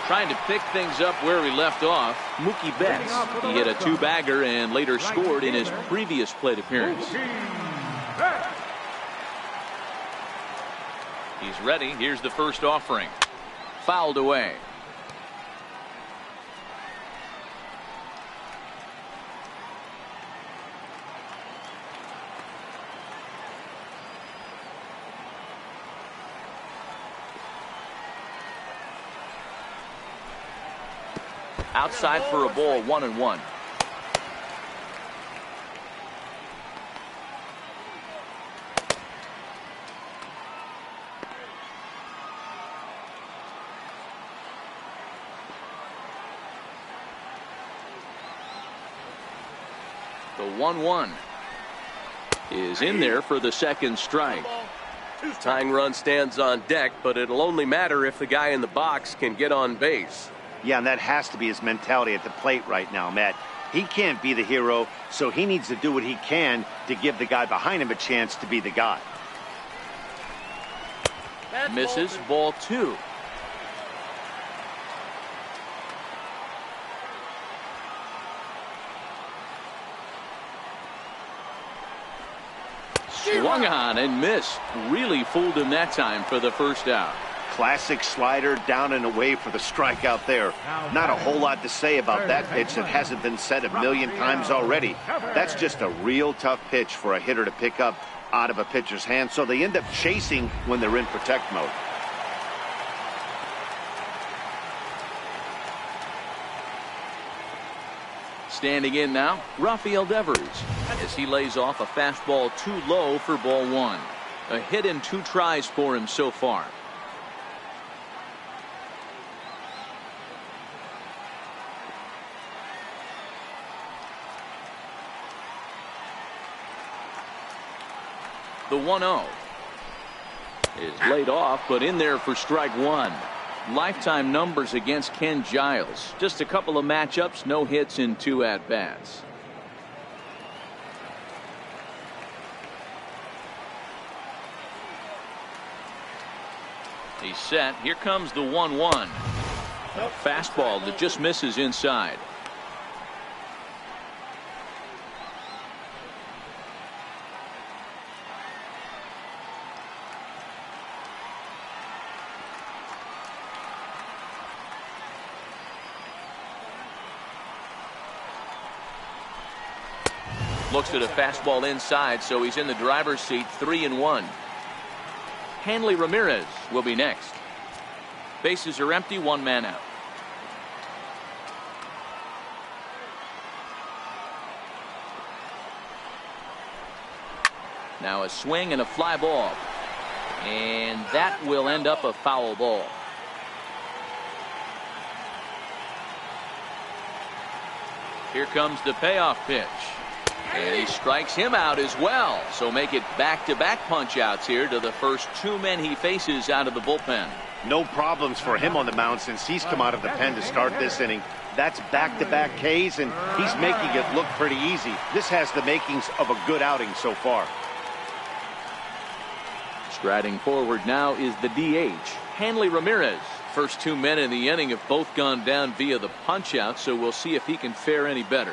A: Trying to pick things up where he left off, Mookie Betts. He hit a 2-bagger and later scored in his previous plate appearance. He's ready. Here's the first offering. Fouled away. Outside for a ball, 1-1. The 1-1 is in there for the second strike.
G: Tying run stands on deck, but it'll only matter if the guy in the box can get on base.
B: Yeah, and that has to be his mentality at the plate right now, Matt. He can't be the hero, so he needs to do what he can to give the guy behind him a chance to be the guy.
A: Misses, ball 2. Swung on and missed. Really fooled him that time for the first out.
B: Classic slider down and away for the strikeout there. Not a whole lot to say about that pitch that hasn't been said a million times already. That's just a real tough pitch for a hitter to pick up out of a pitcher's hand, so they end up chasing when they're in protect mode.
A: Standing in now, Rafael Devers, as he lays off a fastball too low for ball 1. A hit and 2 tries for him so far. The 1-0 is laid off, but in there for strike 1. Lifetime numbers against Ken Giles. Just a couple of matchups, no hits in 2 at-bats. He's set. Here comes the 1-1. A fastball that just misses inside. Looks at a fastball inside, so he's in the driver's seat, 3-1. Hanley Ramirez will be next. Bases are empty, 1 man out. Now a swing and a fly ball. And that will end up a foul ball. Here comes the payoff pitch. And he strikes him out as well. So make it back-to-back punch-outs here to the first two men he faces out of the bullpen.
B: No problems for him on the mound since he's come out of the pen to start this inning. That's back-to-back Ks, and he's making it look pretty easy. This has the makings of a good outing so far.
A: Striding forward now is the DH, Hanley Ramirez. First two men in the inning have both gone down via the punch-out, so we'll see if he can fare any better.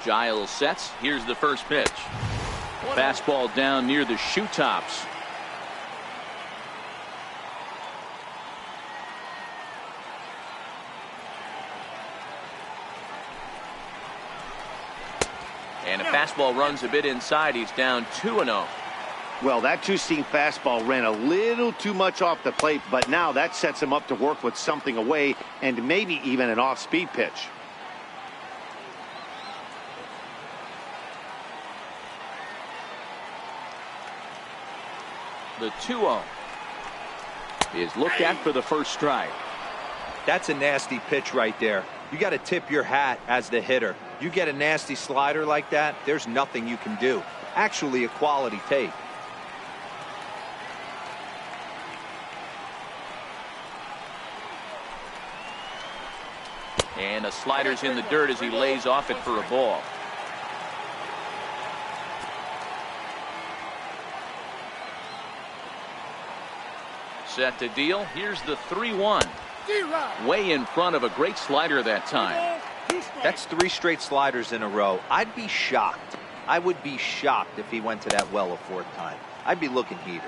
A: Giles sets. Here's the first pitch. Fastball down near the shoe tops. And a fastball runs a bit inside. He's down 2-0.
B: Well, that two-seam fastball ran a little too much off the plate, but now that sets him up to work with something away and maybe even an off-speed pitch.
A: The 2-0 is looked at for the first strike.
C: That's a nasty pitch right there. You got to tip your hat as the hitter. You get a nasty slider like that, there's nothing you can do. Actually a quality take.
A: And a slider's in the dirt as he lays off it for a ball. Set to deal. Here's the 3-1. Way in front of a great slider that time.
C: That's 3 straight sliders in a row. I'd be shocked. I would be shocked if he went to that well a 4th time. I'd be looking heated.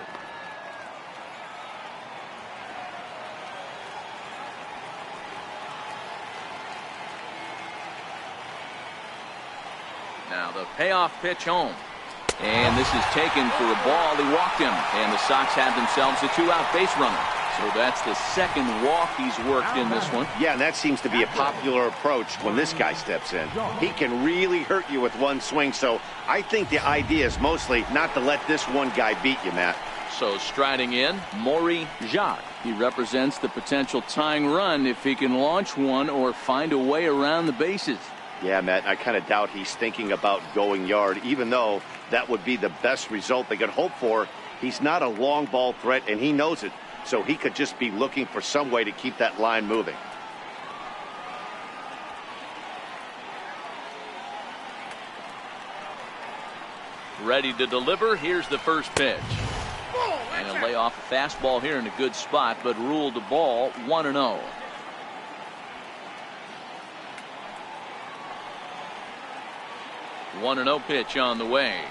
A: Now the payoff pitch home. And this is taken for a ball. He walked him. And the Sox have themselves a 2-out base runner. So that's the second walk he's worked in this one.
B: Yeah, and that seems to be a popular approach when this guy steps in. He can really hurt you with one swing, so I think the idea is mostly not to let this one guy beat you, Matt.
A: So striding in, Maury Jacques. He represents the potential tying run if he can launch one or find a way around the bases.
B: Yeah, Matt, I kind of doubt he's thinking about going yard, even though that would be the best result they could hope for. He's not a long ball threat, and he knows it. So he could just be looking for some way to keep that line moving.
A: Ready to deliver. Here's the first pitch. And a lay off a fastball here in a good spot, but ruled the ball 1-0. One 1-0 pitch on the way.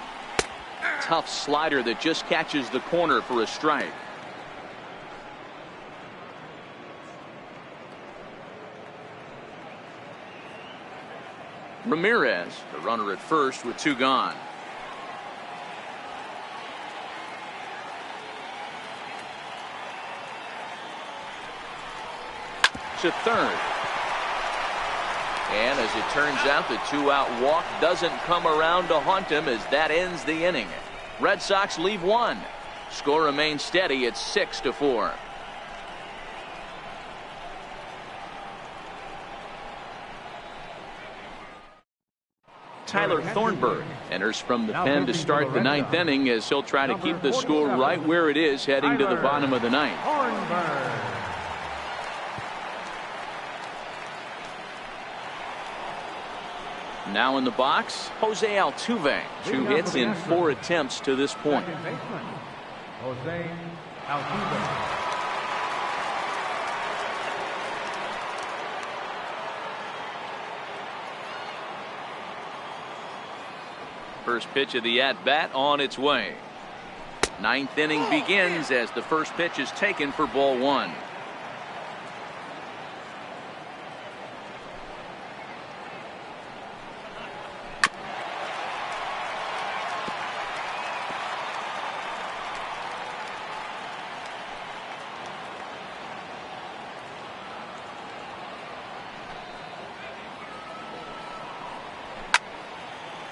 A: Tough slider that just catches the corner for a strike. Ramirez, the runner at first with 2 gone. To third. And as it turns out, the 2-out walk doesn't come around to haunt him as that ends the inning. Red Sox leave 1. Score remains steady at 6-4. Tyler Thornburg enters from the pen to start the 9th inning as he'll try to keep the score right where it is heading to the bottom of the 9th. Now in the box, Jose Altuve. 2 hits in 4 attempts to this point.
E: Jose Altuve.
A: First pitch of the at-bat on its way. 9th inning begins as the first pitch is taken for ball 1.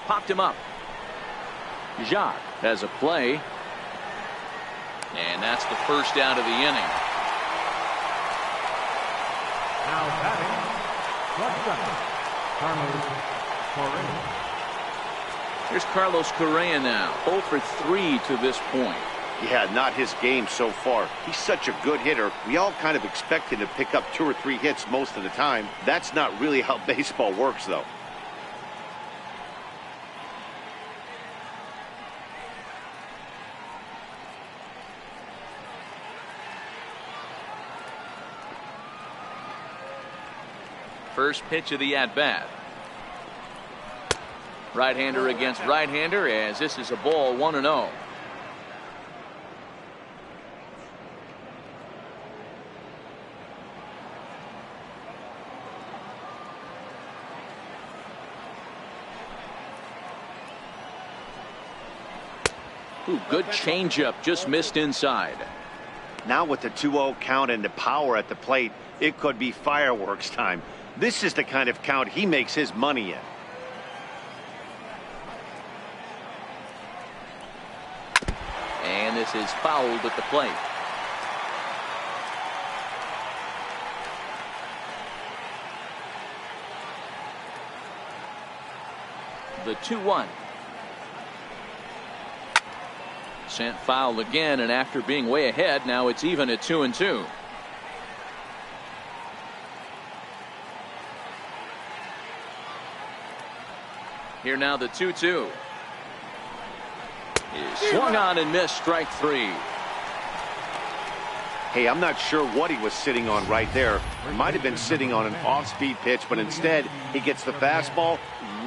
A: Popped him up. Jacques has a play. And that's the first out of the inning.
E: Now batting, shortstop, Carlos Correa.
A: Here's Carlos Correa now, 0 for 3 to this point.
B: Yeah, not his game so far. He's such a good hitter. We all kind of expect him to pick up 2 or 3 hits most of the time. That's not really how baseball works, though.
A: First pitch of the at-bat. Right-hander against right-hander, as this is a ball, 1-0. Ooh, good changeup, just missed inside.
B: Now with the 2-0 count and the power at the plate, it could be fireworks time. This is the kind of count he makes his money in.
A: And this is fouled at the plate. The 2-1. Sent foul again, and after being way ahead, now it's even at 2-2. Here now the 2-2. Is swung on and missed, strike 3.
B: Hey, I'm not sure what he was sitting on right there. Might have been sitting on an off-speed pitch, but instead he gets the fastball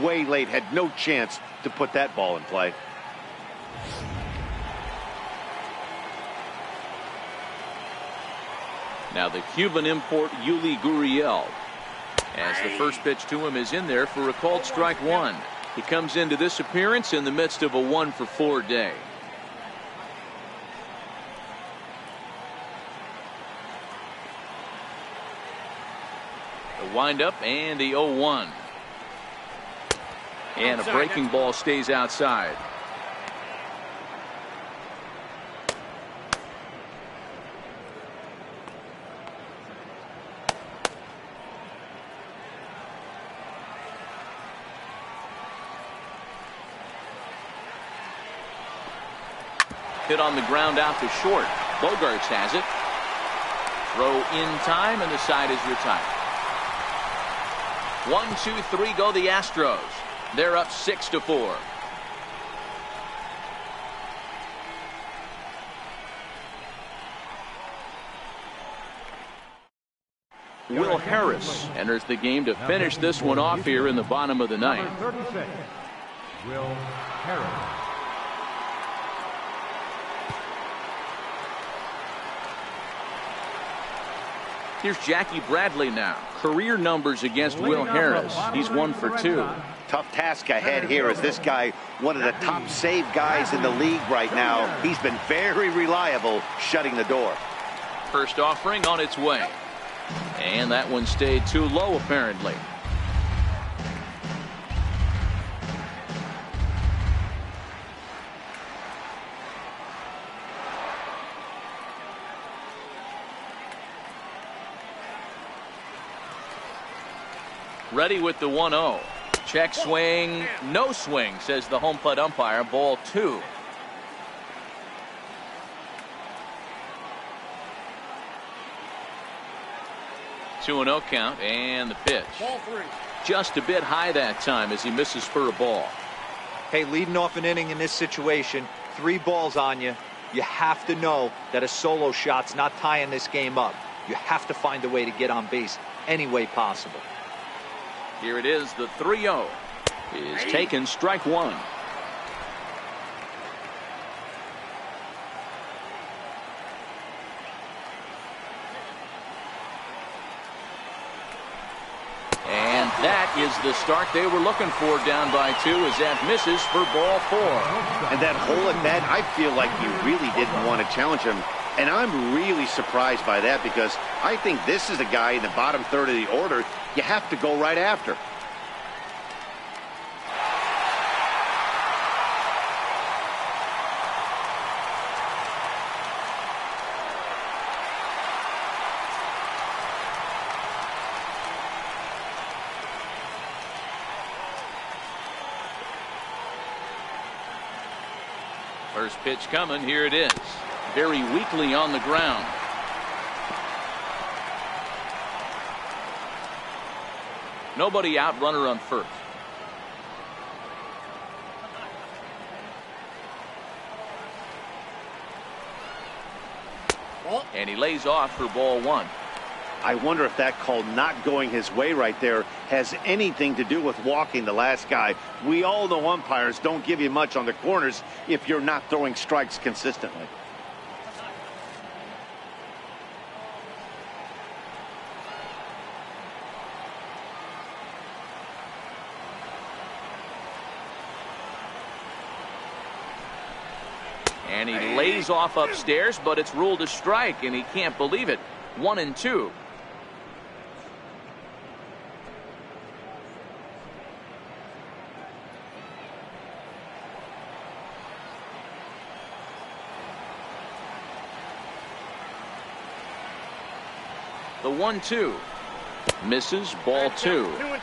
B: way late. Had no chance to put that ball in play.
A: Now the Cuban import Yuli Gurriel, as the first pitch to him is in there for a called strike 1. He comes into this appearance in the midst of a 1-for-4 day. The windup and the 0-1. And a breaking ball stays outside. Hit on the ground out to short. Bogarts has it. Throw in time, and the side is retired. 1-2-3 go the Astros. They're up 6-4. Will Harris enters the game to finish this one off here in the bottom of the ninth.
E: Number 36, Will Harris.
A: Here's Jackie Bradley now. Career numbers against Will Harris. He's 1 for 2.
B: Tough task ahead here, as this guy, one of the top save guys in the league right now. He's been very reliable shutting the door.
A: First offering on its way. And that one stayed too low, apparently. Ready with the 1-0. Check swing, no swing, says the home plate umpire. Ball 2. Two and 0 count, and the pitch.
F: Ball 3.
A: Just a bit high that time as he misses for a ball.
C: Hey, leading off an inning in this situation, 3 balls on you. You have to know that a solo shot's not tying this game up. You have to find a way to get on base any way possible.
A: Here it is, the 3-0 is taken, strike 1. And that is the start they were looking for, down by 2, as that misses for ball 4.
B: And that hole at bat, I feel like you really didn't want to challenge him. And I'm really surprised by that, because I think this is a guy in the bottom third of the order you have to go right after.
A: First pitch coming. Here it is. Very weakly on the ground. Nobody out, runner on first. And he lays off for ball one.
B: I wonder if that call not going his way right there has anything to do with walking the last guy. We all know umpires don't give you much on the corners if you're not throwing strikes consistently.
A: And he lays off upstairs, but it's ruled a strike, and he can't believe it. 1-2. The 1-2 misses, ball two.
F: 2-2.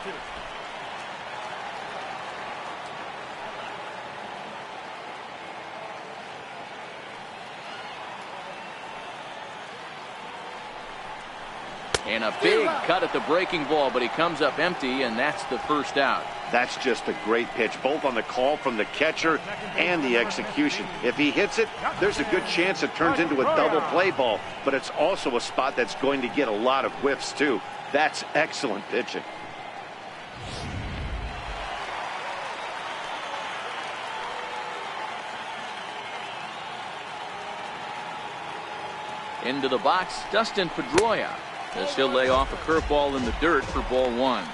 A: And a big cut at the breaking ball, but he comes up empty, and that's the first out.
B: That's just a great pitch, both on the call from the catcher and the execution. If he hits it, there's a good chance it turns into a double play ball, but it's also a spot that's going to get a lot of whiffs, too. That's excellent pitching.
A: Into the box, Dustin Pedroia. As he'll lay off a curveball in the dirt for ball one.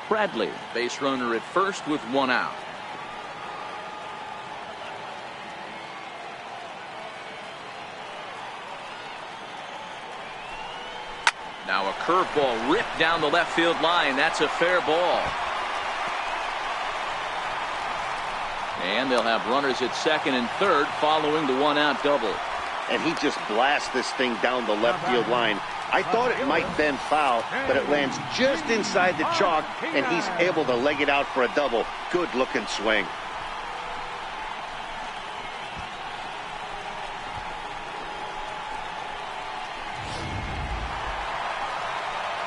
A: Bradley, base runner at first with one out. Now a curveball ripped down the left field line. That's a fair ball. And they'll have runners at second and third following the one-out double.
B: And he just blasts this thing down the left field line. I thought it might bend foul, but it lands just inside the chalk, and he's able to leg it out for a double. Good-looking swing.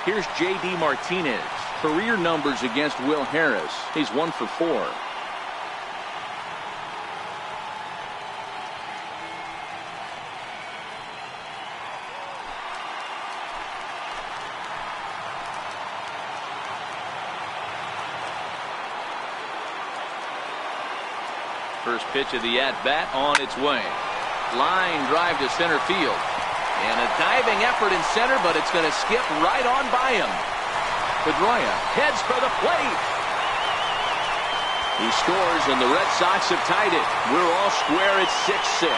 A: Here's J.D. Martinez. Career numbers against Will Harris. He's 1 for 4. First pitch of the at-bat on its way. Line drive to center field. And a diving effort in center, but it's going to skip right on by him. Pedroia heads for the plate. He scores, and the Red Sox have tied it. We're all square at 6-6.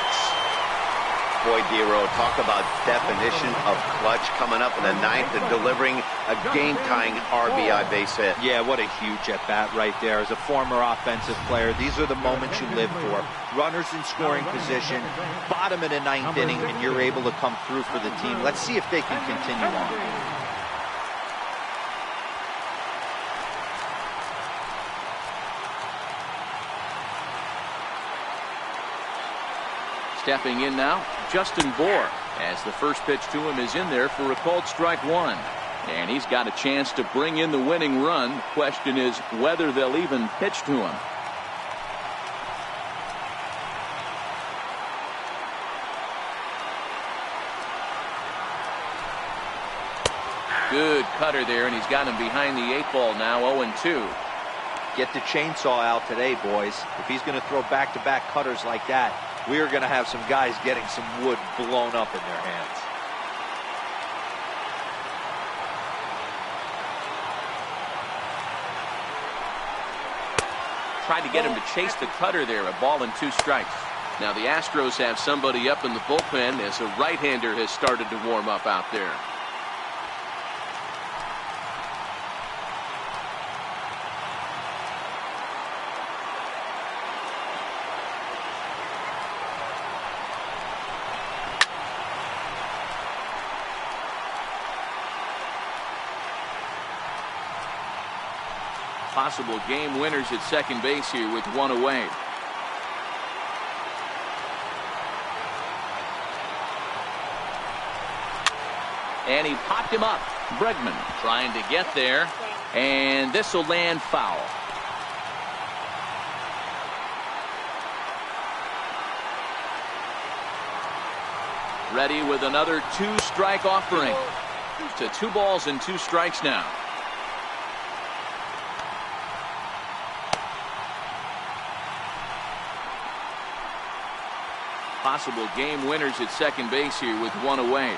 B: Boy, Dero, talk about definition of clutch coming up in the ninth and delivering a game-tying RBI base hit.
C: Yeah, what a huge at-bat right there. As a former offensive player, these are the moments you live for. Runners in scoring position, bottom of the ninth inning, and you're able to come through for the team. Let's see if they can continue on.
A: Stepping in now, Justin Bour, as the first pitch to him is in there for a called strike one. And he's got a chance to bring in the winning run. Question is whether they'll even pitch to him. Good cutter there, and he's got him behind the 8 ball now, 0-2.
C: Get the chainsaw out today, boys. If he's going to throw back-to-back cutters like that, we are going to have some guys getting some wood blown up in their hands.
A: Tried to get him to chase the cutter there, a ball and 2 strikes. Now the Astros have somebody up in the bullpen as a right-hander has started to warm up out there. Possible game winners at second base here with one away. And he popped him up. Bregman trying to get there, and this will land foul. Ready with another 2-strike offering. To 2 balls and 2 strikes now. Possible game winners at second base here with one away.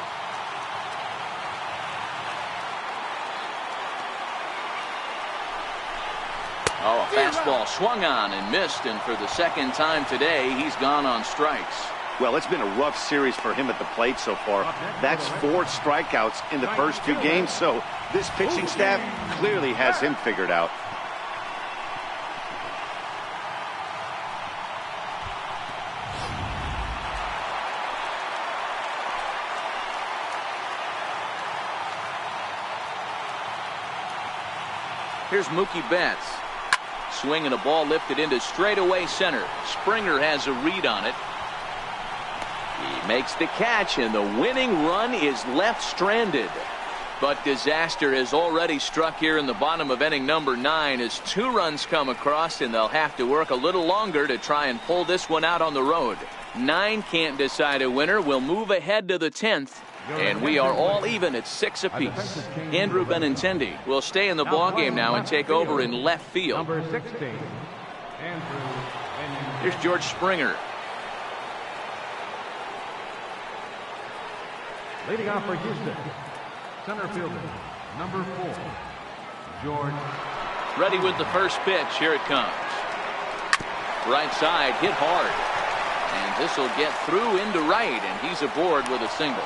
A: Oh, a fastball swung on and missed, and for the second time today, he's gone on strikes.
B: Well, it's been a rough series for him at the plate so far. That's 4 strikeouts in the first 2 games, so this pitching staff clearly has him figured out.
A: Here's Mookie Betts. Swinging a ball lifted into straightaway center. Springer has a read on it. He makes the catch, and the winning run is left stranded. But disaster has already struck here in the bottom of inning number 9 as 2 runs come across, and they'll have to work a little longer to try and pull this one out on the road. 9 can't decide a winner. We'll move ahead to the 10th. And we are all even at 6 apiece. Andrew Benintendi will stay in the ballgame now and take over in left field.
E: Number 16, Andrew.
A: Here's George Springer.
E: Leading off for Houston, center fielder, number 4, George.
A: Ready with the first pitch. Here it comes. Right side, hit hard. And this will get through into right, and he's aboard with a single.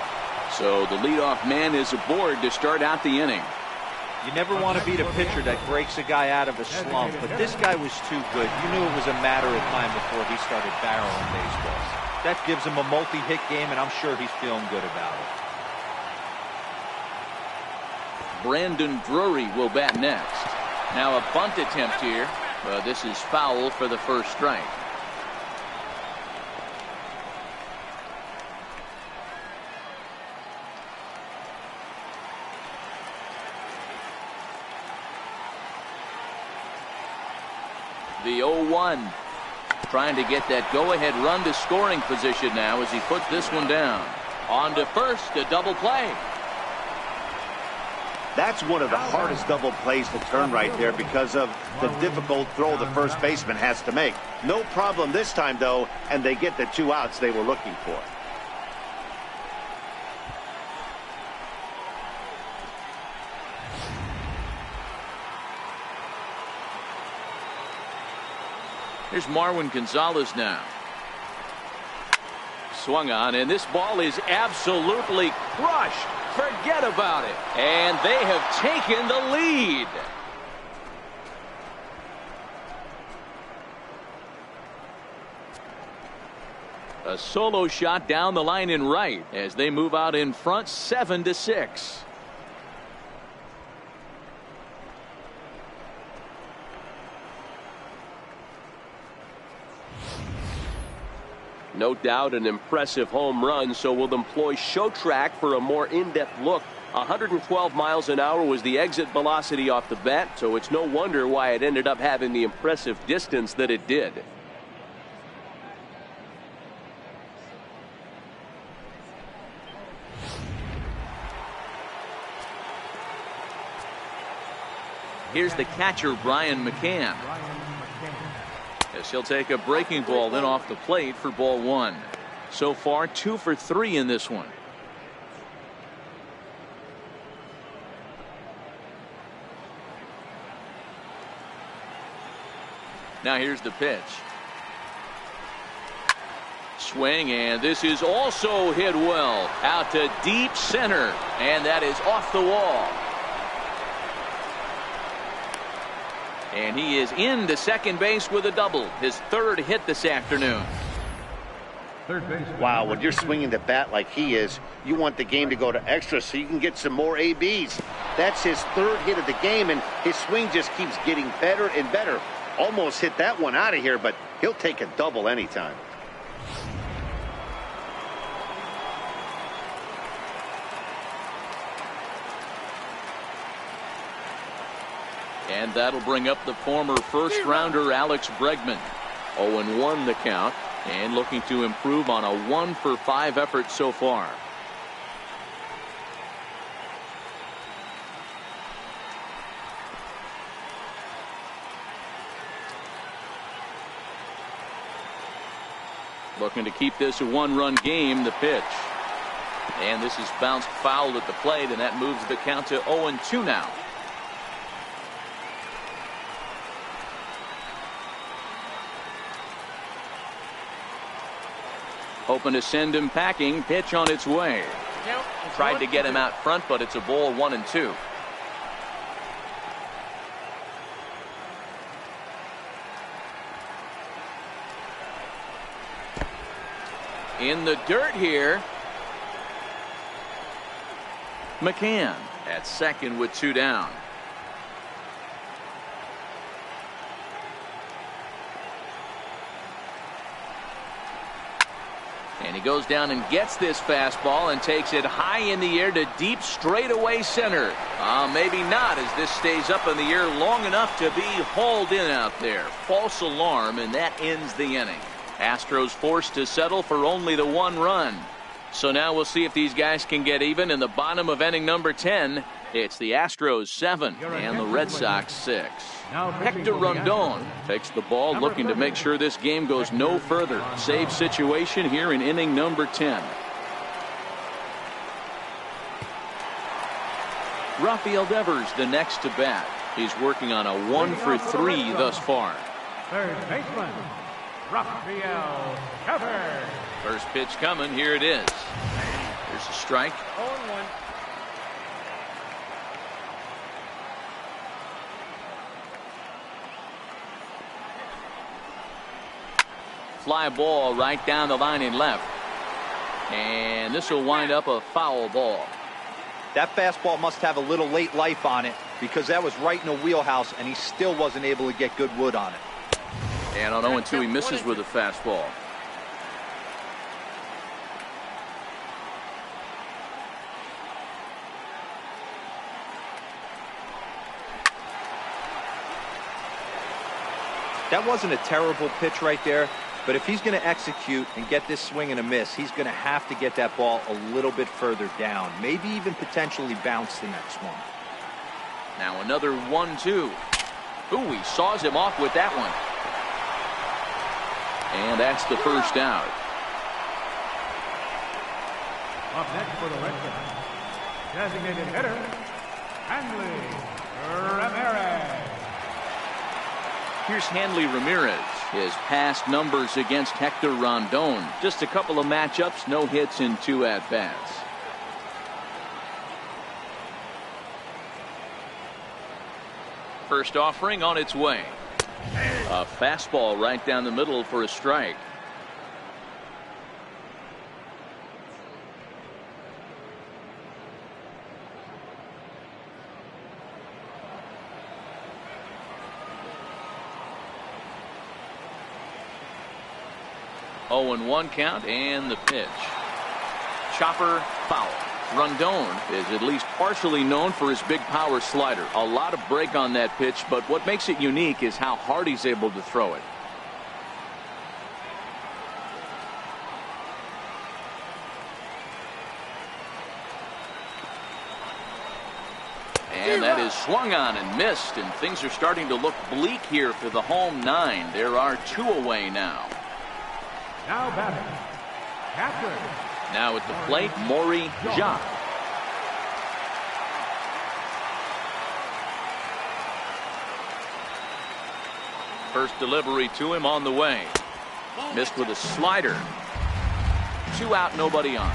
A: So the leadoff man is aboard to start out the inning.
C: You never want to beat a pitcher that breaks a guy out of a slump, but this guy was too good. You knew it was a matter of time before he started barreling baseballs. That gives him a multi-hit game, and I'm sure he's feeling good about it.
A: Brandon Drury will bat next. Now a bunt attempt here, but this is foul for the first strike. The 0-1. Trying to get that go-ahead run to scoring position now as he puts this one down. On to first, a double play.
B: That's one of the hardest double plays to turn right there because of the difficult throw the first baseman has to make. No problem this time, though, and they get the 2 outs they were looking for.
A: Here's Marwin Gonzalez now. Swung on, and this ball is absolutely crushed. Forget about it. And they have taken the lead. A solo shot down the line in right as they move out in front 7-6.
G: No doubt an impressive home run, so we'll employ show track for a more in-depth look. 112 miles an hour was the exit velocity off the bat, so it's no wonder why it ended up having the impressive distance that it did.
A: Here's the catcher, Brian McCann. As he'll take a breaking ball then off the plate for ball 1. So far 2 for 3 in this one. Now here's the pitch. Swing, and this is also hit well out to deep center, and that is off the wall. And he is into second base with a double, his 3rd hit this afternoon.
B: Wow, when you're swinging the bat like he is, you want the game to go to extra so you can get some more ABs. That's his third hit of the game, and his swing just keeps getting better and better. Almost hit that one out of here, but he'll take a double anytime.
A: And that'll bring up the former first-rounder Alex Bregman. 0-1 the count, and looking to improve on a 1-for-5 effort so far. Looking to keep this a one-run game. The pitch. And this is bounced foul at the plate, and that moves the count to 0-2 now. Hoping to send him packing. Pitch on its way. Tried to get him out front, but it's a ball, 1-2. In the dirt here. McCann at second with 2 down. And he goes down and gets this fastball and takes it high in the air to deep straightaway center. Maybe not, as this stays up in the air long enough to be hauled in out there. False alarm, and that ends the inning. Astros forced to settle for only the 1 run. So now we'll see if these guys can get even in the bottom of inning number 10. It's the Astros 7 and the Red Sox 6. Hector Rondon takes the ball, looking to make sure this game goes no further. Save situation here in inning number 10. Rafael Devers the next to bat. He's working on a 1-for-3 thus far.
E: Third baseman, Rafael Devers.
A: First pitch coming. Here it is. There's a strike.
F: 0-1.
A: Fly ball right down the line in left. And this will wind up a foul ball.
C: That fastball must have a little late life on it, because that was right in the wheelhouse, and he still wasn't able to get good wood on it.
A: And on 0-2 he misses with a fastball.
C: That wasn't a terrible pitch right there, but if he's going to execute and get this swing and a miss, he's going to have to get that ball a little bit further down, maybe even potentially bounce the next one.
A: Now another 1-2. Ooh, he saws him off with that one. And that's the first out.
E: Up next for the Red Sox, designated hitter, Hanley Ramirez.
A: Here's Hanley Ramirez. His past numbers against Hector Rondon. Just a couple of matchups, no hits in 2 at-bats. First offering on its way. A fastball right down the middle for a strike. Oh, and 1 count, and the pitch. Chopper foul. Rondon is at least partially known for his big power slider. A lot of break on that pitch, but what makes it unique is how hard he's able to throw it. And that is swung on and missed, and things are starting to look bleak here for the home 9. There are 2 away now.
E: Now batting, catcher.
A: Now at the plate, Maury Jacques. First delivery to him on the way. Missed with a slider. 2 out, nobody on.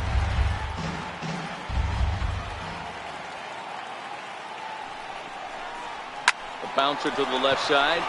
A: The bouncer to the left side.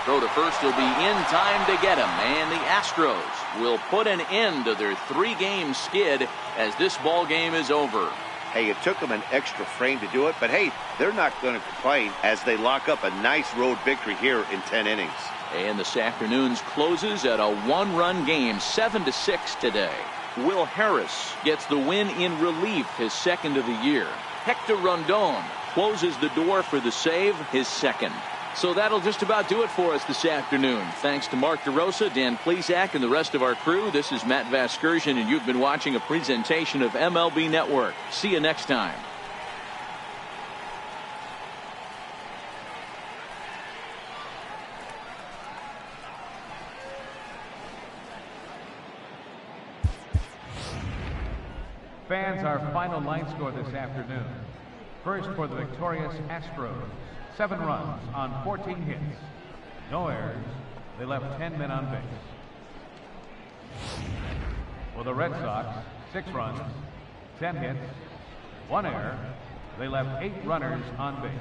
A: Throw to first will be in time to get him, and the Astros will put an end to their 3-game skid as this ball game is over.
B: Hey, it took them an extra frame to do it, but hey, they're not going to complain as they lock up a nice road victory here in 10 innings.
A: And this afternoon's closes at a one-run game, 7-6 today. Will Harris gets the win in relief, his second of the year. Hector Rondon closes the door for the save, his second. So that'll just about do it for us this afternoon. Thanks to Mark DeRosa, Dan Plesac, and the rest of our crew. This is Matt Vasgersian, and you've been watching a presentation of MLB Network. See you next time.
E: Fans, our final line score this afternoon. First for the victorious Astros. 7 runs on 14 hits. No errors. They left 10 men on base. For the Red Sox, 6 runs, 10 hits, 1 error. They left 8 runners on base.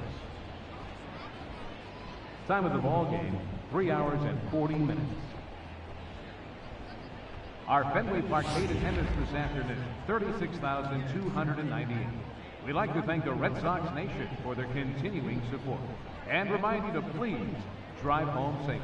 E: Time of the ball game, 3 hours and 40 minutes. Our Fenway Park gate attendance this afternoon, 36,298. We'd like to thank the Red Sox Nation for their continuing support and remind you to please drive home safely.